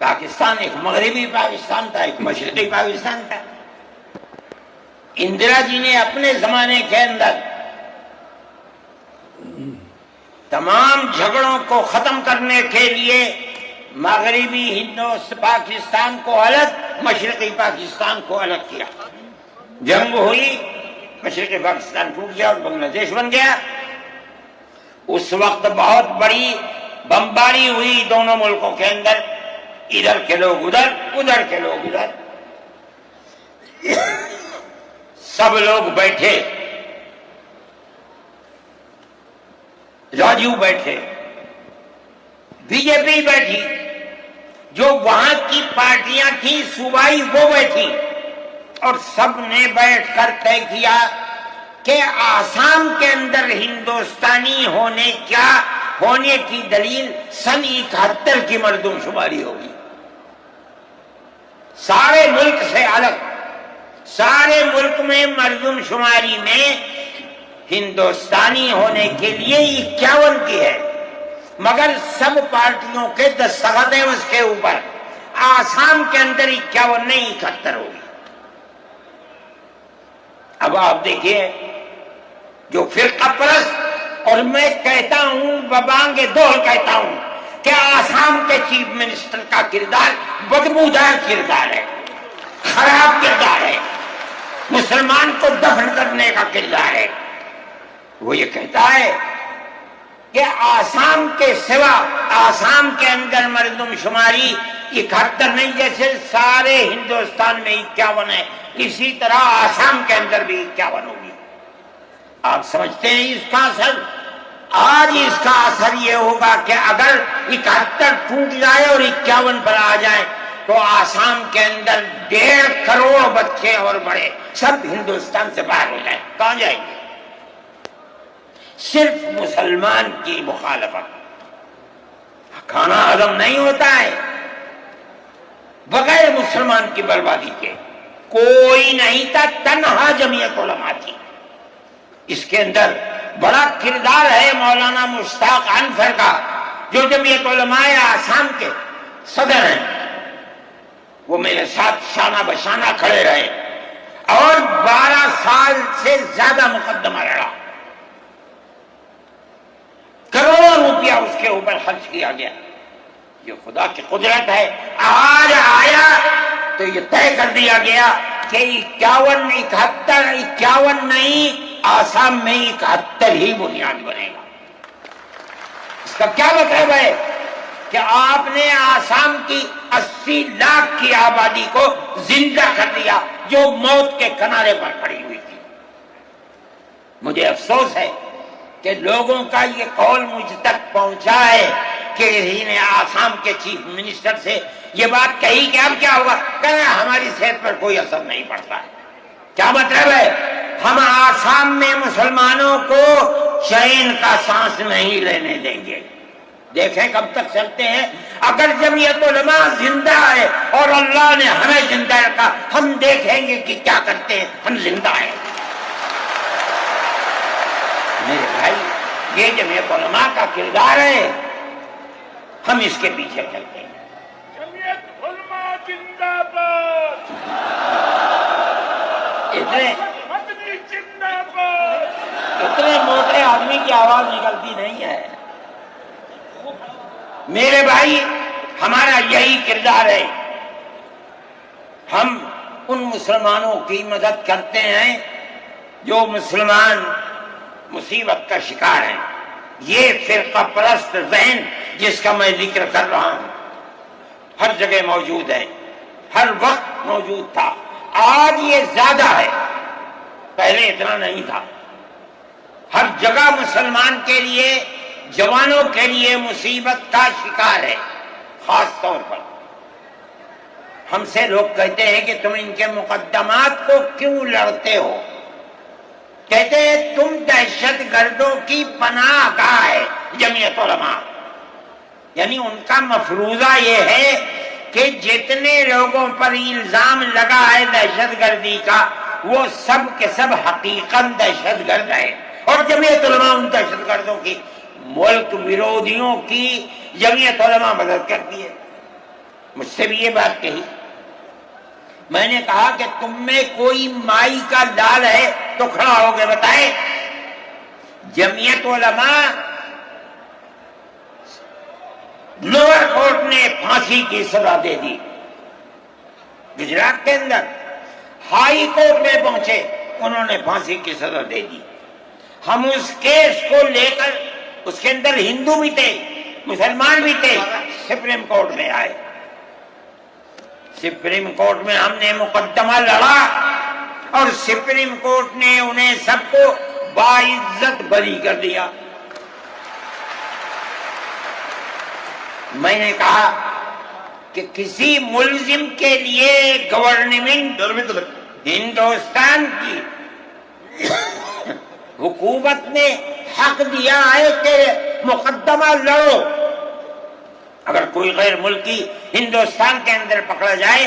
Speaker 2: پاکستان ایک مغربی پاکستان تھا، ایک مشرقی پاکستان تھا. اندرا جی نے اپنے زمانے کے اندر تمام جھگڑوں کو ختم کرنے کے لیے مغربی پاکستان کو الگ، مشرقی پاکستان کو الگ کیا. جنگ ہوئی، مشرقی پاکستان ٹوٹ گیا اور بنگلہ دیش بن گیا. اس وقت بہت بڑی بمباری ہوئی دونوں ملکوں کے اندر، ادھر کے لوگ ادھر، ادھر کے لوگ ادھر. سب لوگ بیٹھے، راجو بیٹھے، بی جے پی بیٹھی، جو وہاں کی پارٹیاں تھیں صوبائی وہ بیٹھی، اور سب نے بیٹھ کر طے کیا کہ آسام کے اندر ہندوستانی ہونے کی دلیل سن 71 کی مردم شماری ہوگی. سارے ملک سے الگ، سارے ملک میں مردم شماری میں ہندوستانی ہونے کے لیے 51 کی ہے، مگر سب پارٹیوں کے دستخط ہیں اس کے اوپر. آسام کے اندر 51 نہیں 71 ہوگی. اب آپ دیکھیے، جو فرقہ پرست، اور میں کہتا ہوں ببانگ دور کہتا ہوں کہ آسام کے چیف منسٹر کا کردار بدبودار کردار ہے، خراب کردار ہے، مسلمان کو دفن کرنے کا کردار ہے. وہ یہ کہتا ہے کہ آسام کے سوا آسام کے اندر مردم شماری 71 نہیں، جیسے سارے ہندوستان میں 51 ہے، اسی طرح آسام کے اندر بھی 51 ہوگی. آپ سمجھتے ہیں اس کا اثر؟ آج اس کا اثر یہ ہوگا کہ اگر 71 ٹوٹ جائے اور 51 پر آ جائے تو آسام کے اندر 1.5 کروڑ بچے اور بڑے سب ہندوستان سے باہر ہو جائیں. کہاں جائیں گے؟ صرف مسلمان کی مخالفت. کھانا ہضم نہیں ہوتا ہے بغیر مسلمان کی بربادی کے. کوئی نہیں تھا، تنہا جمعیت علماء تھی. اس کے اندر بڑا کردار ہے مولانا مشتاق انور کا، جو جمعیت علماء آسام کے صدر ہیں. وہ میرے ساتھ شانہ بشانہ کھڑے رہے اور 12 سال سے زیادہ مقدمہ لڑا. کروڑوں روپیہ اس کے اوپر خرچ کیا گیا. یہ خدا کی قدرت ہے. آج آیا تو یہ طے کر دیا گیا کہ 51 نہیں، آسام میں 71 ہی بنیاد بنے گا. اس کا کیا مطلب ہے کہ آپ نے آسام کی 80 لاکھ کی آبادی کو زندہ کر دیا جو موت کے کنارے پر کھڑی ہوئی تھی. مجھے افسوس ہے کہ لوگوں کا یہ قول مجھ تک پہنچا ہے کہ انہی نے آسام کے چیف منسٹر سے یہ بات کہی کہ اب کیا ہوگا، کہنا ہماری صحت پر کوئی اثر نہیں پڑتا ہے. کیا مطلب ہے؟ ہم آسام میں مسلمانوں کو چین کا سانس نہیں لینے دیں گے. دیکھیں کب تک چلتے ہیں. اگر جمعیت علماء زندہ ہے اور اللہ نے ہمیں زندہ رکھا، ہم دیکھیں گے کہ کیا کرتے ہیں. ہم زندہ ہیں. میرے بھائی، یہ جمعیت علماء کا کردار ہے، ہم اس کے پیچھے چلتے ہیں.
Speaker 3: جمعیت علماء زندہ باد،
Speaker 2: اتنے
Speaker 3: مدنی زندہ باد.
Speaker 2: موٹے آدمی کی آواز نکلتی نہیں ہے. میرے بھائی ہمارا یہی کردار ہے. ہم ان مسلمانوں کی مدد کرتے ہیں جو مسلمان مصیبت کا شکار ہیں. یہ فرقہ پرست ذہن جس کا میں ذکر کر رہا ہوں ہر جگہ موجود ہے, ہر وقت موجود تھا. آج یہ زیادہ ہے, پہلے اتنا نہیں تھا. ہر جگہ مسلمان کے لیے, جوانوں کے لیے مصیبت کا شکار ہے. خاص طور پر ہم سے لوگ کہتے ہیں کہ تم ان کے مقدمات کو کیوں لڑتے ہو؟ کہتے ہیں تم دہشت گردوں کی پناہ گاہ ہے جمعیت علماء. یعنی ان کا مفروضہ یہ ہے کہ جتنے لوگوں پر الزام لگا ہے دہشت گردی کا وہ سب کے سب حقیقت دہشت گرد ہے. اور جمعیت علماء ان دہشت گردوں کی, ملک ویرودھیوں کی جمعیت علماء مدد کرتی ہے. مجھ سے بھی یہ بات کہی. میں نے کہا کہ تم میں کوئی مائی کا لال ہے تو کھڑا ہو کے بتائے. جمعیت علماء لوور کورٹ نے پھانسی کی سزا دے دی گجرات کے اندر. ہائی کورٹ میں پہنچے, انہوں نے پھانسی کی سزا دے دی. ہم اس کیس کو لے کر, اس کے اندر ہندو بھی تھے مسلمان بھی تھے, سپریم کورٹ میں آئے. سپریم کورٹ میں ہم نے مقدمہ لڑا اور سپریم کورٹ نے انہیں سب کو باعزت بری کر دیا. میں نے کہا کہ کسی ملزم کے لیے گورنمنٹ ہندوستان کی حکومت نے حق دیا ہے کہ مقدمہ لڑو. اگر کوئی غیر ملکی ہندوستان کے اندر پکڑا جائے,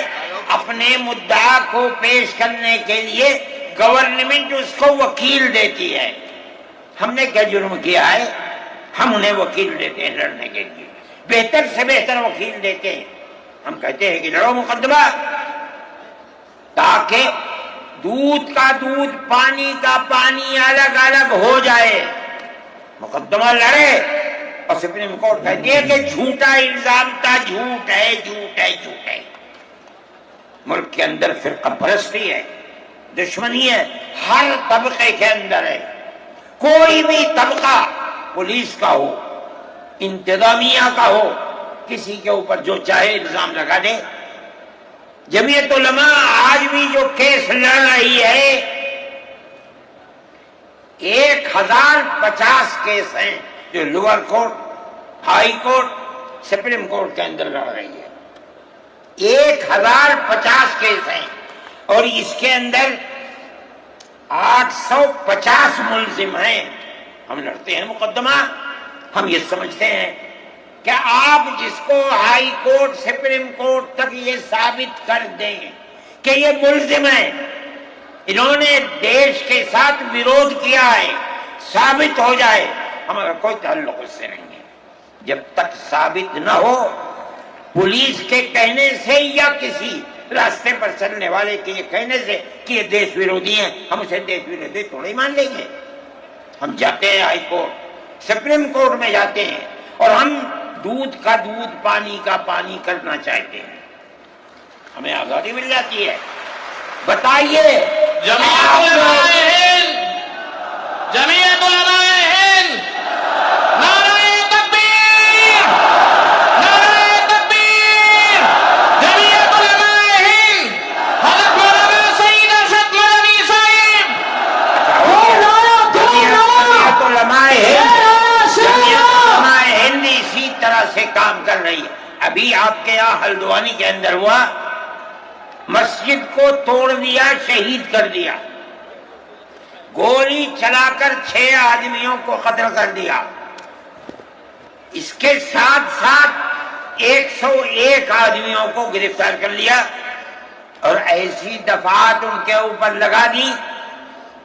Speaker 2: اپنے مدعا کو پیش کرنے کے لیے گورنمنٹ اس کو وکیل دیتی ہے. ہم نے کیا جرم کیا ہے؟ ہم انہیں وکیل دیتے ہیں لڑنے کے لیے, بہتر سے بہتر وکیل دیتے ہیں. ہم کہتے ہیں کہ لڑو مقدمہ, تاکہ دودھ کا دودھ پانی کا پانی الگ الگ ہو جائے. مقدمہ لڑے اور سپریم کورٹ کہتی ہے کہ جھوٹا الزام تھا, جھوٹ ہے, جھوٹ ہے, جھوٹ ہے. ملک کے اندر فرقہ پرستی ہے, دشمنی ہے, ہر طبقے کے اندر ہے. کوئی بھی طبقہ, پولیس کا ہو, انتظامیہ کا ہو, کسی کے اوپر جو چاہے الزام لگا دے. جمعیت علماء آج بھی جو کیس لڑ رہی ہے 1050 کیس ہیں جو lower court, high court, supreme court کے اندر لڑ رہی ہے. 1050 کیس ہیں اور اس کے اندر 850 ملزم ہیں. ہم لڑتے ہیں مقدمہ. ہم یہ سمجھتے ہیں کہ آپ جس کو ہائی کورٹ, سپریم کورٹ تک یہ ثابت کر دیں کہ یہ ملزم ہیں, انہوں نے دیش کے ساتھ ویرودھ کیا ہے, ثابت ہو جائے, ہمارا کوئی تعلق اس سے نہیں ہے. جب تک ثابت نہ ہو, پولیس کے کہنے سے یا کسی راستے پر چلنے والے کے یہ کہنے سے کہ یہ دیش ویرودھی ہیں, ہم اسے دیش ویرودھی تھوڑے مان لیں گے. ہم جاتے ہیں ہائی کورٹ, سپریم کورٹ میں جاتے ہیں اور ہم دودھ کا دودھ پانی کا پانی کرنا چاہتے ہیں. ہمیں آزادی مل جاتی ہے. بتائیے
Speaker 4: جمعیت علماء ہند, جمعیت علماء ہند, نعرہ تکبیر, نعرہ تکبیر. جمعیت علماء ہند, حضرت مولانا سعید ارشد مدنی صاحب.
Speaker 2: جمعیت علماء ہند, جمعیت علماء ہند اسی طرح سے کام کر رہی ہے. ابھی آپ کے یہاں ہلدوانی کے اندر ہوا, مسجد کو توڑ دیا, شہید کر دیا, گولی چلا کر 6 آدمیوں کو قتل کر دیا. اس کے ساتھ ساتھ 101 آدمیوں کو گرفتار کر لیا اور ایسی دفعات ان کے اوپر لگا دی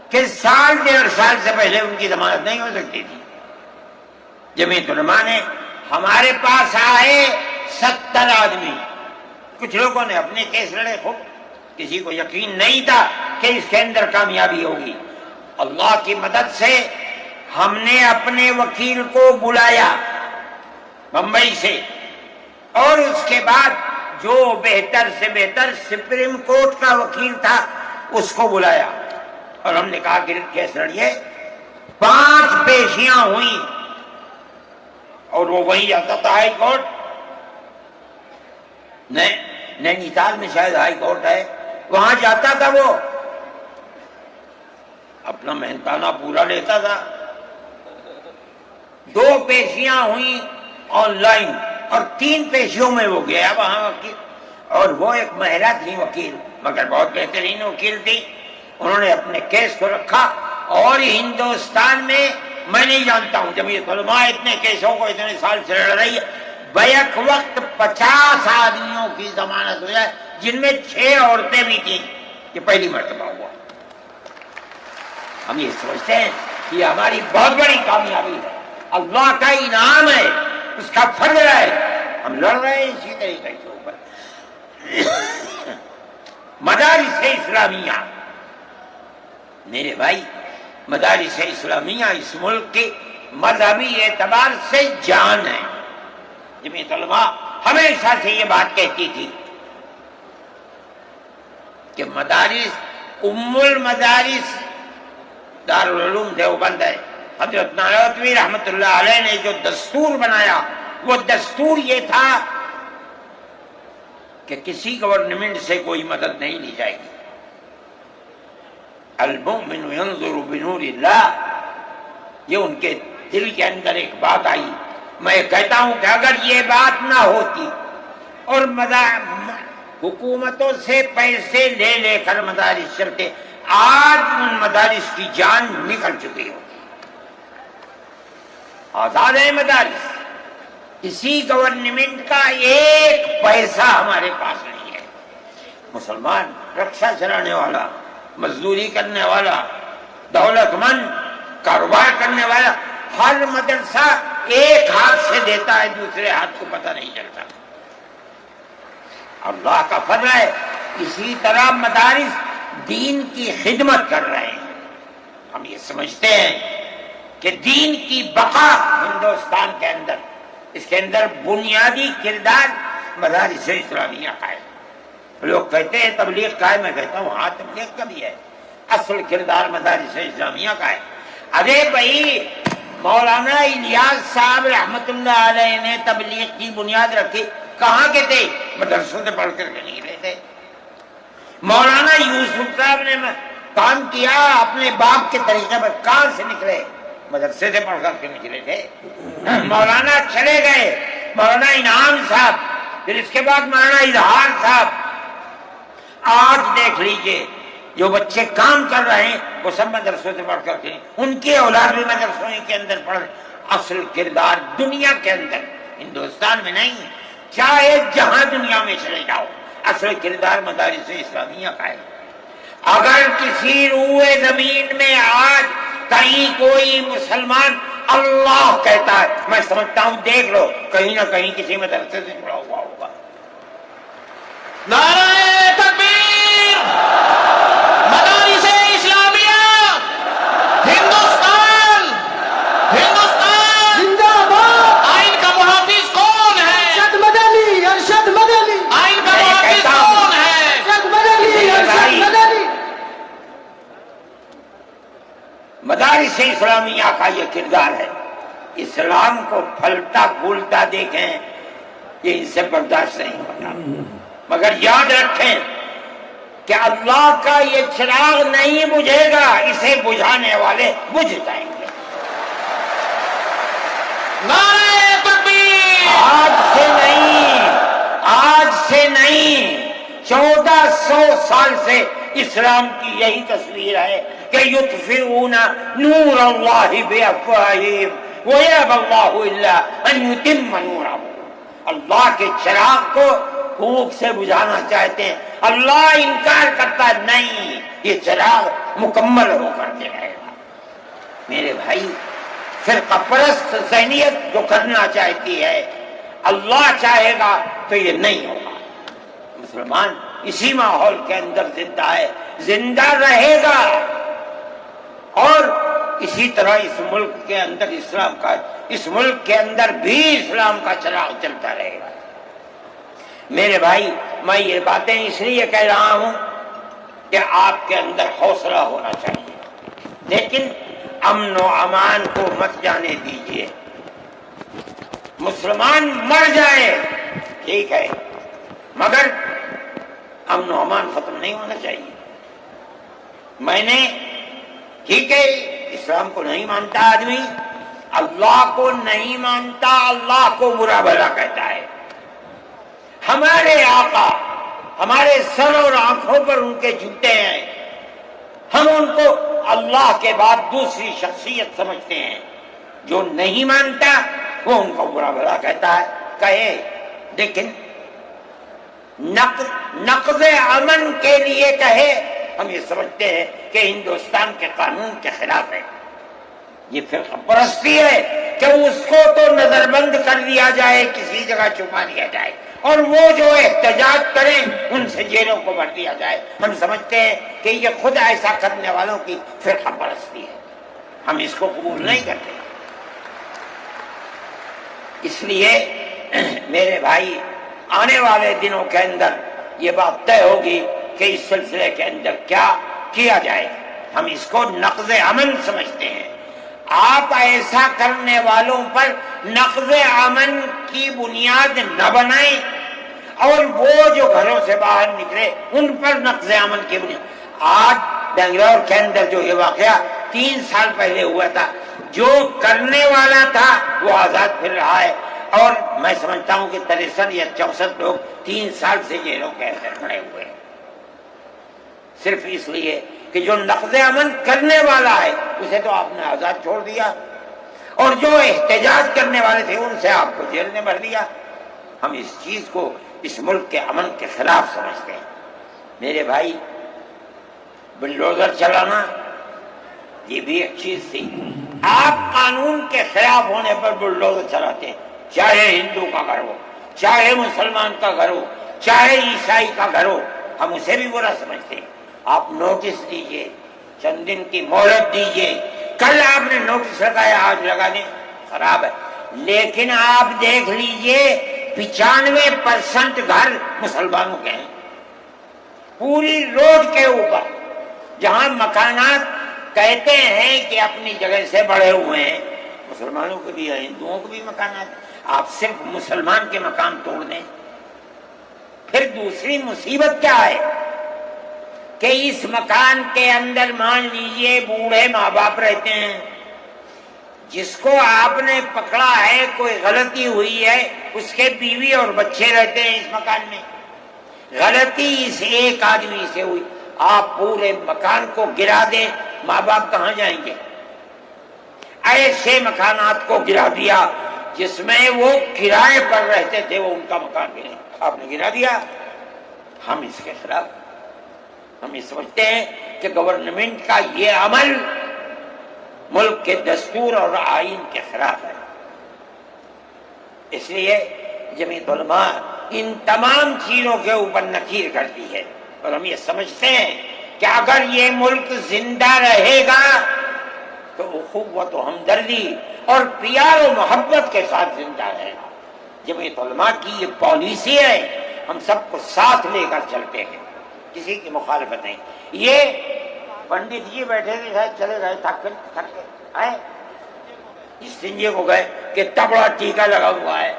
Speaker 2: کہ 1.5 سال سے پہلے ان کی ضمانت نہیں ہو سکتی تھی. جمعیت علماء نے, ہمارے پاس آئے 70 آدمی. کچھ لوگوں نے اپنے کیس لڑے خوب, کسی کو یقین نہیں تھا کہ اس کے اندر کامیابی ہوگی. اللہ کی مدد سے ہم نے اپنے وکیل کو بلایا بمبئی سے، اور اس کے بعد جو بہتر سے بہتر سپریم کورٹ کا وکیل تھا اس کو بلایا، اور ہم نے کہا کہ کیس لڑیے۔ 5 پیشیاں ہوئیں، اور وہ وہیں جاتا تھا ہائی کورٹ، نینی تال میں شاید ہائی کورٹ ہے، وہاں جاتا تھا، وہ اپنا محنتانہ پورا لیتا تھا۔ 2 پیشیاں ہوئیں آن لائن، اور 3 پیشیوں میں وہ گیا وہاں وکیل، اور وہ ایک مہرہ تھی وکیل، مگر بہت بہترین وکیل تھی۔ انہوں نے اپنے کیس کو رکھا، اور ہندوستان میں نہیں جانتا ہوں جمعیت علماء اتنے کیسوں کو اتنے سال سے لڑ رہی ہے، بیک وقت 50 آدمیوں کی ضمانت ہو جائے، جن میں 6 عورتیں بھی تھیں، یہ پہلی مرتبہ ہوا۔ ہم یہ سمجھتے ہیں کہ یہ ہماری بہت بڑی کامیابی ہے، اللہ کا انعام ہے، اس کا فضل ہے، ہم لڑ رہے ہیں اسی طریقے کے اوپر۔ مدارس اسلامیہ، میرے بھائی، مدارس اسلامیہ اس ملک کے مذہبی اعتبار سے جان ہے۔ جمعیت علماء ہمیشہ سے یہ بات کہتی تھی کہ مدارس المدارس دارالعلوم دیوبند ہے۔ حضرت نانوتوی رحمت اللہ علیہ نے جو دستور بنایا، وہ دستور یہ تھا کہ کسی گورنمنٹ سے کوئی مدد نہیں لی جائے گی۔ المؤمن ينظر بنور اللہ، یہ ان کے دل کے اندر ایک بات آئی۔ میں کہتا ہوں کہ اگر یہ بات نہ ہوتی اور حکومتوں سے پیسے لے لے کر مدارس چلتے، آج ان مدارس کی جان نکل چکی ہوتی۔ آزاد ہے مدارس، کسی گورنمنٹ کا ایک پیسہ ہمارے پاس نہیں ہے۔ مسلمان رکشہ چلانے والا، مزدوری کرنے والا، دولت مند، کاروبار کرنے والا، ہر مدرسہ ایک ہاتھ سے دیتا ہے، دوسرے ہاتھ کو پتہ نہیں چلتا۔ اللہ کا فضل ہے، اسی طرح مدارس دین کی خدمت کر رہے ہیں۔ ہم یہ سمجھتے ہیں کہ دین کی بقا ہندوستان کے اندر، اس کے اندر بنیادی کردار مدارس اسلامیہ کا ہے۔ لوگ کہتے ہیں تبلیغ کا ہے، میں کہتا ہوں ہاں تبلیغ کا بھی ہے، اصل کردار مدارس اسلامیہ کا ہے۔ ارے بھائی، مولانا الیاس صاحب رحمت اللہ علیہ نے تبلیغ کی بنیاد رکھی، کہاں کے تھے؟ مدرسوں سے پڑھ کر کے نکلے تھے۔ مولانا یوسف صاحب نے کام کیا اپنے باپ کے طریقے پر، کہاں سے نکلے؟ مدرسے سے پڑھ کر کے نکلے تھے۔ مولانا چلے گئے، مولانا انعام صاحب، پھر اس کے بعد مولانا اظہار صاحب۔ آج دیکھ لیجئے جو بچے کام کر رہے ہیں وہ سب مدرسوں سے پڑھ کر کے، ان کے اولاد بھی مدرسوں کے اندر پڑھ رہے۔ اصل کردار دنیا کے اندر، ہندوستان میں نہیں، چاہے جہاں دنیا میں چلے جاؤ، اصل کردار مدارس اسلامیہ کا ہے۔ اگر کسی روئے زمین میں آج کہیں کوئی مسلمان اللہ کہتا ہے، میں سمجھتا ہوں دیکھ لو کہیں نہ کہیں کسی مدرسے سے جڑا ہوا ہوگا۔
Speaker 4: نعرہ تکبیر! مدارس اسلامیہ! ہندوستان! ہندوستان!
Speaker 5: زندہ باد!
Speaker 4: آئین کا محافظ کون ہے؟
Speaker 5: ارشد مدنی! ارشد مدنی!
Speaker 4: آئین کا محافظ کون ہے؟
Speaker 5: ارشد مدنی! ارشد مدنی!
Speaker 2: مدارس اسلامیہ کا یہ کردار ہے۔ اسلام کو پھلتا پھولتا دیکھیں، یہ ان سے برداشت نہیں ہوتا۔ مگر یاد رکھیں کہ اللہ کا یہ چراغ نہیں بجھے گا، اسے بجھانے والے بجھ جائیں گے۔
Speaker 4: نعرہ تکبیر!
Speaker 2: آج سے نہیں 1400 سال سے اسلام کی یہی تصویر ہے کہ یطفئون نور اللہ بافواہہم ویأبی اللہ الا ان یتم نورہ۔ اللہ کے چراغ کو پھونک سے بجھانا چاہتے ہیں، اللہ انکار کرتا نہیں، یہ چراغ مکمل ہو کر کے رہے گا۔ میرے بھائی، فرقہ پرست ذہنیت جو کرنا چاہتی ہے، اللہ چاہے گا تو یہ نہیں ہوگا۔ مسلمان اسی ماحول کے اندر زندہ ہے، زندہ رہے گا، اور اسی طرح اس ملک کے اندر اسلام کا، اس ملک کے اندر بھی اسلام کا چراغ چلتا رہے گا۔ میرے بھائی، میں یہ باتیں اس لیے کہہ رہا ہوں کہ آپ کے اندر حوصلہ ہونا چاہیے، لیکن امن و امان کو مت جانے دیجیے۔ مسلمان مر جائے ٹھیک ہے، مگر امن و امان ختم نہیں ہونا چاہیے۔ میں نے ٹھیک ہے، اسلام کو نہیں مانتا آدمی، اللہ کو نہیں مانتا، اللہ کو برا بھلا کہتا ہے۔ ہمارے آقا ہمارے سر اور آنکھوں پر ان کے جوتے ہیں، ہم ان کو اللہ کے بعد دوسری شخصیت سمجھتے ہیں۔ جو نہیں مانتا وہ ان کو برا بھلا کہتا ہے، کہے، لیکن نقض امن کے لیے کہے، ہم یہ سمجھتے ہیں کہ ہندوستان کے قانون کے خلاف ہے۔ یہ فرقہ پرستی ہے کہ اس کو تو نظر بند کر دیا جائے، کسی جگہ چھپا دیا جائے، اور وہ جو احتجاج کریں ان سے جیلوں کو بھر دیا جائے۔ ہم سمجھتے ہیں کہ یہ خود ایسا کرنے والوں کی فرقہ پرستی ہے، ہم اس کو قبول نہیں کرتے۔ اس لیے میرے بھائی، آنے والے دنوں کے اندر یہ بات طے ہوگی کہ اس سلسلے کے اندر کیا کیا جائے۔ ہم اس کو نقض امن سمجھتے ہیں۔ آپ ایسا کرنے والوں پر نقض امن کی بنیاد نہ بنائیں، اور وہ جو گھروں سے باہر نکلے ان پر نقض امن کی بنیاد۔ آج بنگلور کے اندر جو یہ واقعہ 3 سال پہلے ہوا تھا، جو کرنے والا تھا وہ آزاد پھر رہا ہے، اور میں سمجھتا ہوں کہ 63 یا 64 لوگ 3 سال سے جیلوں کے اندر کھڑے ہوئے ہیں، صرف اس لیے کہ جو نقض امن کرنے والا ہے اسے تو آپ نے آزاد چھوڑ دیا، اور جو احتجاج کرنے والے تھے ان سے آپ کو جیل میں بھر دیا۔ ہم اس چیز کو اس ملک کے امن کے خلاف سمجھتے ہیں۔ میرے بھائی، بلڈوزر چلانا یہ بھی ایک چیز تھی۔ آپ قانون کے خلاف ہونے پر بلڈوزر چلاتے ہیں، چاہے ہندو کا گھر ہو، چاہے مسلمان کا گھر ہو، چاہے عیسائی کا گھر ہو، ہم اسے بھی برا سمجھتے ہیں۔ آپ نوٹس دیجئے، چند دن کی مہلت دیجئے، کل آپ نے نوٹس لگایا آج لگا دیں، خراب ہے، لیکن آپ دیکھ لیجئے 95% گھر مسلمانوں کے ہیں، پوری روڈ کے اوپر، جہاں مکانات کہتے ہیں کہ اپنی جگہ سے بڑھے ہوئے ہیں، مسلمانوں کے بھی ہیں، ہندوؤں کے بھی مکانات۔ آپ صرف مسلمان کے مکان توڑ دیں، پھر دوسری مصیبت کیا ہے کہ اس مکان کے اندر مان لیجئے بوڑھے ماں باپ رہتے ہیں، جس کو آپ نے پکڑا ہے کوئی غلطی ہوئی ہے، اس کے بیوی اور بچے رہتے ہیں اس مکان میں، غلطی اس ایک آدمی سے ہوئی، آپ پورے مکان کو گرا دیں، ماں باپ کہاں جائیں گے؟ ایسے مکانات کو گرا دیا جس میں وہ کرائے پر رہتے تھے، وہ ان کا مکان بھی نہیں، آپ نے گرا دیا۔ ہم اس کے خلاف، ہم یہ سمجھتے ہیں کہ گورنمنٹ کا یہ عمل ملک کے دستور اور آئین کے خلاف ہے۔ اس لیے جمعیت علماء ان تمام چیزوں کے اوپر نکیر کرتی ہے، اور ہم یہ سمجھتے ہیں کہ اگر یہ ملک زندہ رہے گا تو اخوت و ہمدردی اور پیار و محبت کے ساتھ زندہ رہے گا۔ جمعیت علماء کی یہ پالیسی ہے، ہم سب کو ساتھ لے کر چلتے ہیں، کسی کی مخالفت نہیں۔ یہ پنڈت جی بیٹھے تھے، شاید چلے گئے، تھک کے آئے، اس سنجے کو گئے کہ اتنا بڑا ٹیکا لگا ہوا ہے،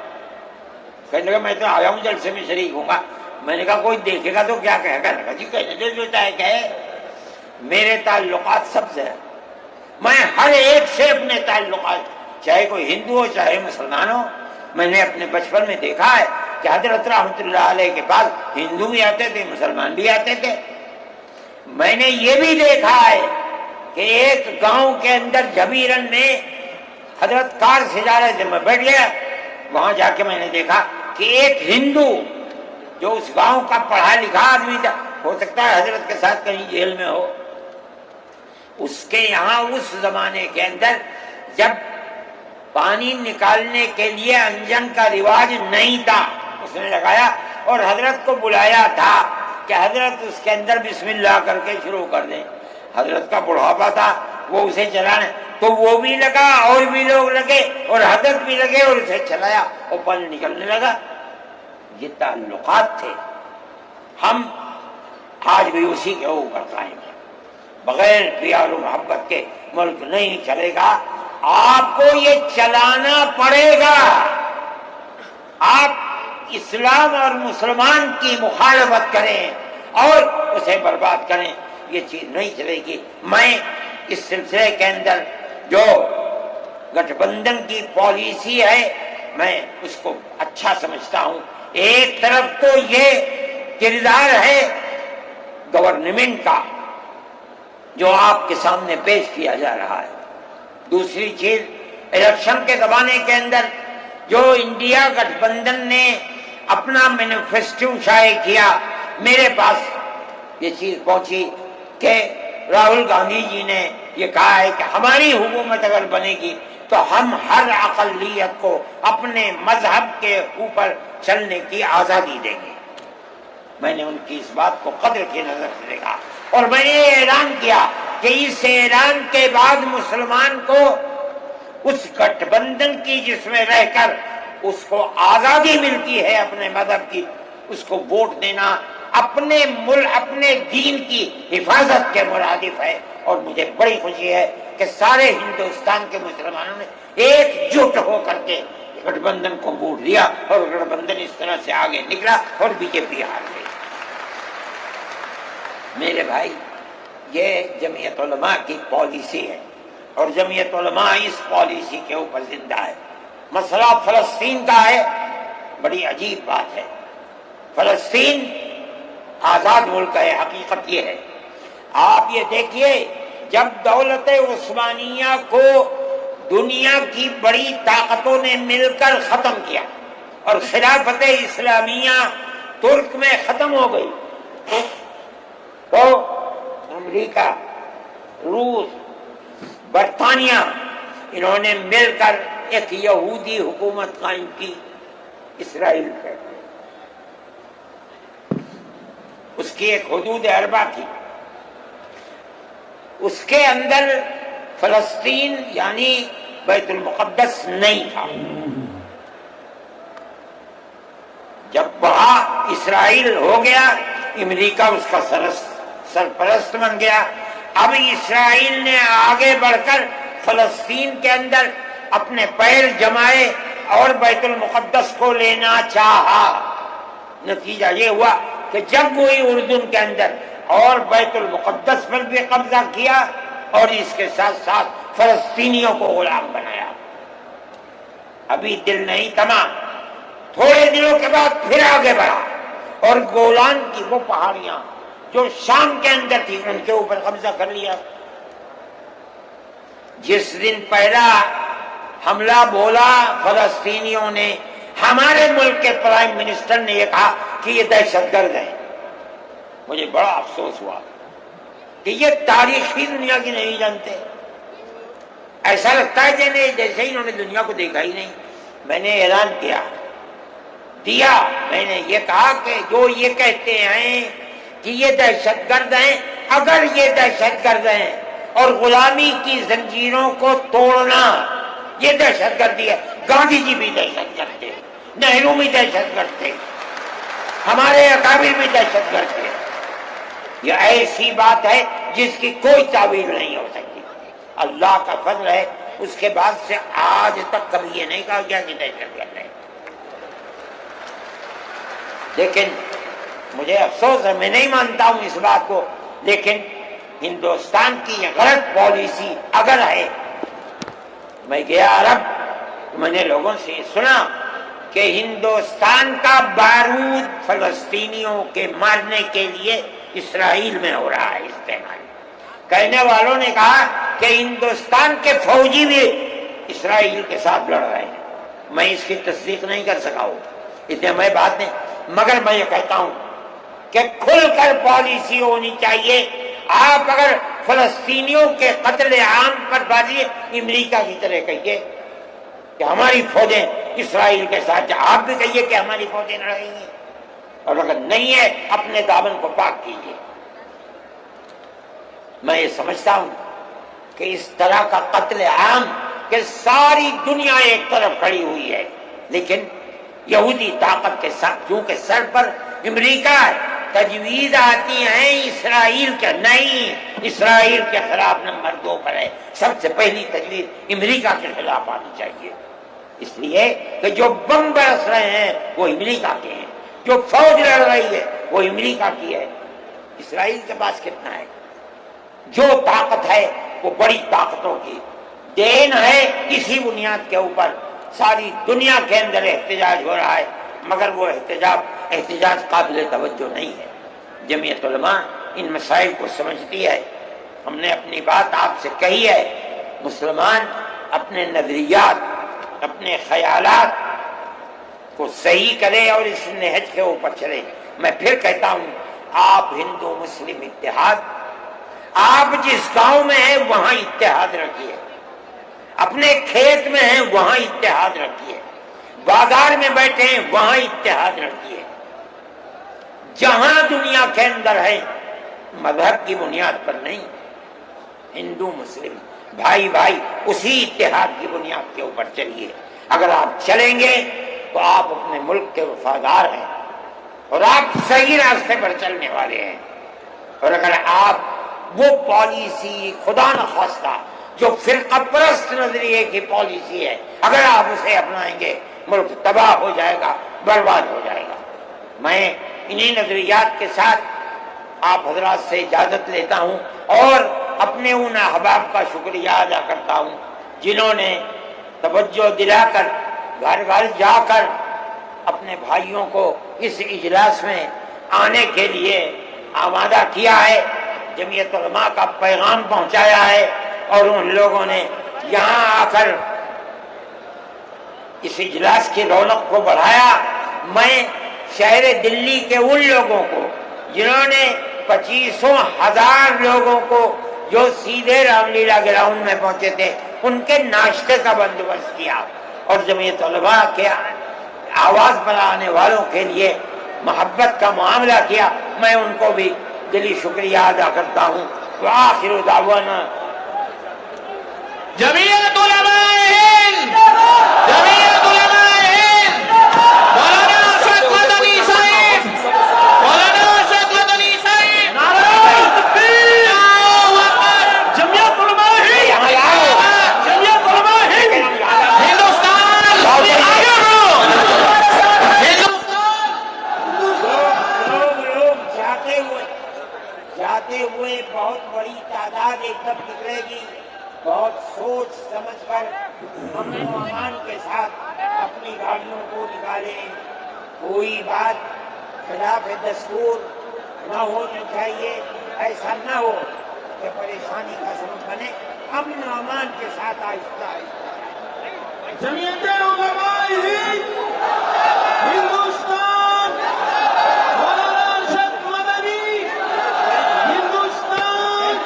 Speaker 2: کہنے لگا میں تو آیا ہوں جلسے میں شریک ہوں گا۔ میں نے کہا کوئی دیکھے گا تو کیا کہے گا؟ لگا جی کہنے دے دیتا ہے، کہے میرے تعلقات سب سے ہیں، میں ہر ایک سے اپنے تعلقات، چاہے کوئی ہندو ہو چاہے مسلمان ہو، میں نے اپنے بچپن میں دیکھا ہے کہ حضرت رحمت اللہ علیہ کے پاس ہندو بھی آتے تھے، مسلمان بھی آتے تھے۔ میں نے یہ بھی دیکھا ہے کہ ایک گاؤں کے اندر جبیرن میں حضرت کار سے جا رہے تھے، میں بیٹھ گیا، وہاں جا کے میں نے دیکھا کہ ایک ہندو جو اس گاؤں کا پڑھا لکھا آدمی تھا، ہو سکتا ہے حضرت کے ساتھ کہیں جیل میں ہو، اس کے یہاں اس زمانے کے اندر جب پانی نکالنے کے لیے انجن کا رواج نہیں تھا، اس نے لگایا اور حضرت کو بلایا تھا کہ حضرت اس کے اندر بسم اللہ کر کے شروع کر دیں۔ حضرت کا بڑھاپا تھا، وہ اسے چلانے، تو وہ بھی لگا اور بھی لوگ لگے اور حضرت بھی لگے اور اسے چلایا اور پانی نکلنے لگا. یہ تعلقات تھے. ہم آج بھی اسی کے اوپر قائم ہیں. بغیر پیار و محبت کے ملک نہیں چلے گا. آپ کو یہ چلانا پڑے گا. آپ اسلام اور مسلمان کی مخالفت کریں اور اسے برباد کریں, یہ چیز نہیں چلے گی. میں اس سلسلے کے اندر جو گٹھ بندھن کی پالیسی ہے میں اس کو اچھا سمجھتا ہوں. ایک طرف تو یہ کردار ہے گورنمنٹ کا جو آپ کے سامنے پیش کیا جا رہا ہے. دوسری چیز الیکشن کے زمانے کے اندر جو انڈیا گٹھ بندھن نے اپنا مینیفیسٹو شائع کیا, میرے پاس یہ چیز پہنچی کہ راہل گاندھی جی نے یہ کہا ہے کہ ہماری حکومت اگر بنے گی تو ہم ہر اقلیت کو اپنے مذہب کے اوپر چلنے کی آزادی دیں گے. میں نے ان کی اس بات کو قدر کی نظر سے دیکھا اور میں نے یہ اعلان کیا کہ اس اعلان کے بعد مسلمان کو اس گٹھ بندھن کی جس میں رہ کر اس کو آزادی ملتی ہے اپنے مذہب کی, اس کو ووٹ دینا اپنے ملک اپنے دین کی حفاظت کے مرادف ہے. اور مجھے بڑی خوشی ہے کہ سارے ہندوستان کے مسلمانوں نے ایک جٹ ہو کر کے گٹھ بندھن کو ووٹ دیا اور گٹھ بندھن اس طرح سے آگے نکلا اور بی جے پی ہار گئی. میرے بھائی, یہ جمعیت علماء کی پالیسی ہے اور جمعیت علماء اس پالیسی کے اوپر زندہ ہے. مسئلہ فلسطین کا ہے, بڑی عجیب بات ہے. فلسطین آزاد ملک ہے, حقیقت یہ ہے. آپ یہ دیکھیے, جب دولت عثمانیہ کو دنیا کی بڑی طاقتوں نے مل کر ختم کیا اور خلافت اسلامیہ ترک میں ختم ہو گئی, تو امریکہ, روس, برطانیہ انہوں نے مل کر ایک یہودی حکومت قائم کی, اسرائیل ہے. اس کی ایک حدود اربع تھی, اس کے اندر فلسطین یعنی بیت المقدس نہیں تھا. جب وہاں اسرائیل ہو گیا, امریکہ اس کا سرپرست بن گیا. اب اسرائیل نے آگے بڑھ کر فلسطین کے اندر اپنے پیر جمائے اور بیت المقدس کو لینا چاہا. نتیجہ یہ ہوا کہ جب وہی اردن کے اندر اور بیت المقدس پر بھی قبضہ کیا اور اس کے ساتھ ساتھ فلسطینیوں کو غلام بنایا. ابھی دل نہیں تھما, تھوڑے دنوں کے بعد پھر آگے بڑھا اور گولان کی وہ پہاڑیاں جو شام کے اندر تھی ان کے اوپر قبضہ کر لیا. جس دن پہلا حملہ بولا فلسطینیوں نے, ہمارے ملک کے پرائم منسٹر نے یہ کہا کہ یہ دہشت گرد ہیں. مجھے بڑا افسوس ہوا کہ یہ تاریخی دنیا کی نہیں جانتے. ایسا لگتا ہے جیسے ہی انہوں نے دنیا کو دیکھا ہی نہیں. میں نے اعلان کیا, میں نے یہ کہا کہ جو یہ کہتے ہیں کہ یہ دہشت گرد ہیں, اگر یہ دہشت گرد ہیں اور غلامی کی زنجیروں کو توڑنا یہ دہشت گردی ہے, گاندھی جی بھی دہشت گرد تھے, نہرو بھی دہشت گرد تھے, ہمارے اکابر بھی دہشت گرد تھے. یہ ایسی بات ہے جس کی کوئی تعبیر نہیں ہو سکتی. اللہ کا فضل ہے, اس کے بعد سے آج تک کبھی یہ نہیں کہا گیا کہ دہشت گرد ہے. لیکن مجھے افسوس ہے, میں نہیں مانتا ہوں اس بات کو, لیکن ہندوستان کی یہ غلط پالیسی اگر ہے. میں گیا عرب, میں نے لوگوں سے سنا کہ ہندوستان کا بارود فلسطینیوں کے مارنے کے لیے اسرائیل میں ہو رہا ہے استعمال. کہنے والوں نے کہا کہ ہندوستان کے فوجی بھی اسرائیل کے ساتھ لڑ رہے ہیں. میں اس کی تصدیق نہیں کر سکا ہوں, اتنے میں بات نہیں, مگر میں یہ کہتا ہوں کہ کھل کر پالیسی ہونی چاہیے. آپ اگر فلسطینیوں کے قتل عام پر بازی امریکہ کی طرح کہیے کہ ہماری فوجیں اسرائیل کے ساتھ, آپ بھی کہیے کہ ہماری فوجیں لڑیں گی, اور اگر نہیں ہے اپنے دامن کو پاک کیجیے. میں یہ سمجھتا ہوں کہ اس طرح کا قتل عام کہ ساری دنیا ایک طرف کھڑی ہوئی ہے، لیکن یہودی طاقت کے ساتھ کیونکہ سر پر امریکہ ہے، تجویز آتی ہیں اسرائیل کے، نہیں، اسرائیل کے خلاف نمبر 2 پر ہے، سب سے پہلی تجویز امریکہ کے خلاف آنی چاہیے، اس لیے کہ جو بم برس رہے ہیں وہ امریکہ کے ہیں، جو فوج لڑ رہی ہے وہ امریکہ کی ہے، اسرائیل کے پاس کتنا ہے؟ جو طاقت ہے وہ بڑی طاقتوں کی دین ہے، اسی بنیاد کے اوپر ساری دنیا کے اندر احتجاج ہو رہا ہے، مگر وہ احتجاج قابل توجہ نہیں ہے۔ جمعیت علماء ان مسائل کو سمجھتی ہے، ہم نے اپنی بات آپ سے کہی ہے، مسلمان اپنے نظریات، اپنے خیالات کو صحیح کرے اور اس نہج کے اوپر چلے۔ میں پھر کہتا ہوں، آپ ہندو مسلم اتحاد، آپ جس گاؤں میں ہیں وہاں اتحاد رکھیے، اپنے کھیت میں ہیں وہاں اتحاد رکھیے، بازار میں بیٹھے ہیں وہاں اتحاد رکھیے، جہاں دنیا کے اندر ہے مذہب کی بنیاد پر نہیں، ہندو مسلم بھائی بھائی اسی اتحاد کی بنیاد کے اوپر چلیے۔ اگر آپ چلیں گے تو آپ اپنے ملک کے وفادار ہیں اور آپ صحیح راستے پر چلنے والے ہیں، اور اگر آپ وہ پالیسی خدا نخواستہ جو فرقہ پرست نظریے کی پالیسی ہے، اگر آپ اسے اپنائیں گے ملک تباہ ہو جائے گا، برباد ہو جائے گا۔ میں انہی نظریات کے ساتھ آپ حضرات سے اجازت لیتا ہوں اور اپنے ان احباب کا شکریہ ادا کرتا ہوں جنہوں نے توجہ دلا کر گھر گھر جا کر اپنے بھائیوں کو اس اجلاس میں آنے کے لیے آمادہ کیا ہے، جمعیت علماء کا پیغام پہنچایا ہے، اور ان لوگوں نے یہاں آ کر اس اجلاس کی رونق کو بڑھایا۔ میں شہر دلی کے ان لوگوں کو جنہوں نے 25,000 لوگوں کو جو سیدھے رام لیلا گراؤنڈ میں پہنچے تھے ان کے ناشتے کا بندوبست کیا، اور جمعیت علماء کے آواز پر آنے والوں کے لیے محبت کا معاملہ کیا، میں ان کو بھی دلی شکریہ ادا کرتا ہوں۔ وآخر دعوانا
Speaker 4: جمعیت علماء ہند، جمعیت علماء ہند، مولانا ارشد مدنی صاحب، مولانا ارشد مدنی صاحب،
Speaker 3: جمعیت علماء ہند، جمعیت علماء ہند،
Speaker 4: ہندوستان،
Speaker 2: لوگ جاتے ہوئے بہت بڑی تعداد ایک دم نکلے گی، بہت سوچ سمجھ کر امن و امان کے ساتھ اپنی گاڑیوں کو نکالیں، کوئی بات خلاف دستور نہ ہونی چاہیے، ایسا نہ ہو کہ پریشانی کا سبب بنے، امن و امان کے ساتھ آہستہ آہستہ۔
Speaker 5: جمعیت علماء ہند ہندوستان، مولانا ارشد مدنی ہندوستان،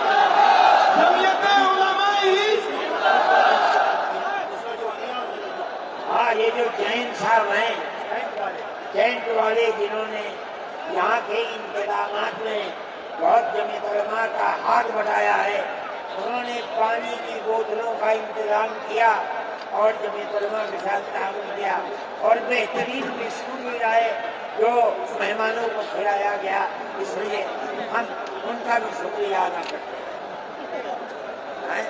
Speaker 5: جمعیت علماء ہند۔
Speaker 2: ہاں، یہ جو جین صاحب ہیں، ٹینٹ والے جنہوں نے یہاں کے انتظامات میں بہت جمعیت علماء کا ہاتھ بٹایا ہے، انہوں نے پانی کی بوتلوں کا انتظام کیا اور جمعیت علماء کے ساتھ تعاون کیا، اور بہترین بسکٹ بھی لائے جو مہمانوں کو کھلایا گیا، اس لیے ہم ان کا بھی شکریہ ادا کرتے ہیں۔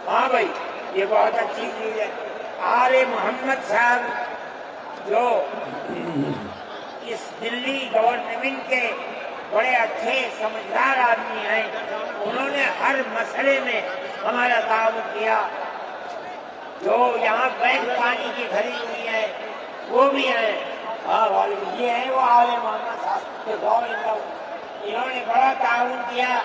Speaker 2: ہاں بھائی، یہ بہت اچھی چیز ہے۔ آل محمد صاحب جو اس دلی گورنمنٹ کے بڑے اچھے سمجھدار آدمی ہیں، انہوں نے ہر مسئلے میں ہمارا تعاون کیا، جو یہاں بینک پانی کی بھری ہوئی ہے وہ بھی ہیں، ہاں یہ ہے وہ آل محمد صاحب کے دور، انہوں نے بڑا تعاون کیا۔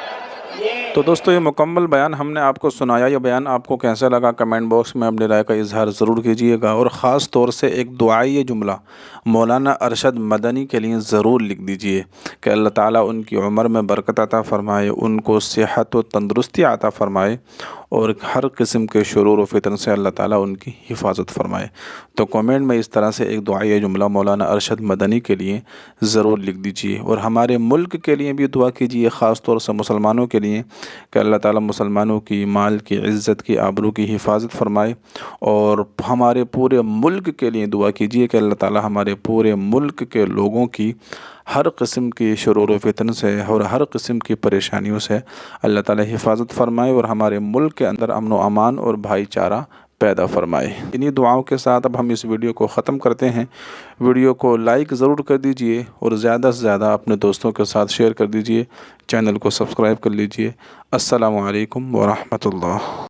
Speaker 1: تو دوستو یہ مکمل بیان ہم نے آپ کو سنایا، یہ بیان آپ کو کیسا لگا کمنٹ باکس میں اپنی رائے کا اظہار ضرور کیجیے گا، اور خاص طور سے ایک دعائی جملہ مولانا ارشد مدنی کے لیے ضرور لکھ دیجیے کہ اللہ تعالیٰ ان کی عمر میں برکت عطا فرمائے، ان کو صحت و تندرستی عطا فرمائے، اور ہر قسم کے شرور و فتن سے اللہ تعالیٰ ان کی حفاظت فرمائے۔ تو کامنٹ میں اس طرح سے ایک دعائیہ جملہ مولانا ارشد مدنی کے لیے ضرور لکھ دیجیے، اور ہمارے ملک کے لیے بھی دعا کیجیے، خاص طور سے مسلمانوں کے لیے کہ اللہ تعالیٰ مسلمانوں کی مال کی عزت کی آبرو کی حفاظت فرمائے، اور ہمارے پورے ملک کے لیے دعا کیجیے کہ اللہ تعالیٰ ہمارے پورے ملک کے لوگوں کی ہر قسم کی شرور و فتن سے اور ہر قسم کی پریشانیوں سے اللہ تعالیٰ حفاظت فرمائے، اور ہمارے ملک کے اندر امن و امان اور بھائی چارہ پیدا فرمائے۔ انہی دعاؤں کے ساتھ اب ہم اس ویڈیو کو ختم کرتے ہیں۔ ویڈیو کو لائک ضرور کر دیجئے اور زیادہ سے زیادہ اپنے دوستوں کے ساتھ شیئر کر دیجئے، چینل کو سبسکرائب کر لیجئے۔ السلام علیکم ورحمۃ اللہ۔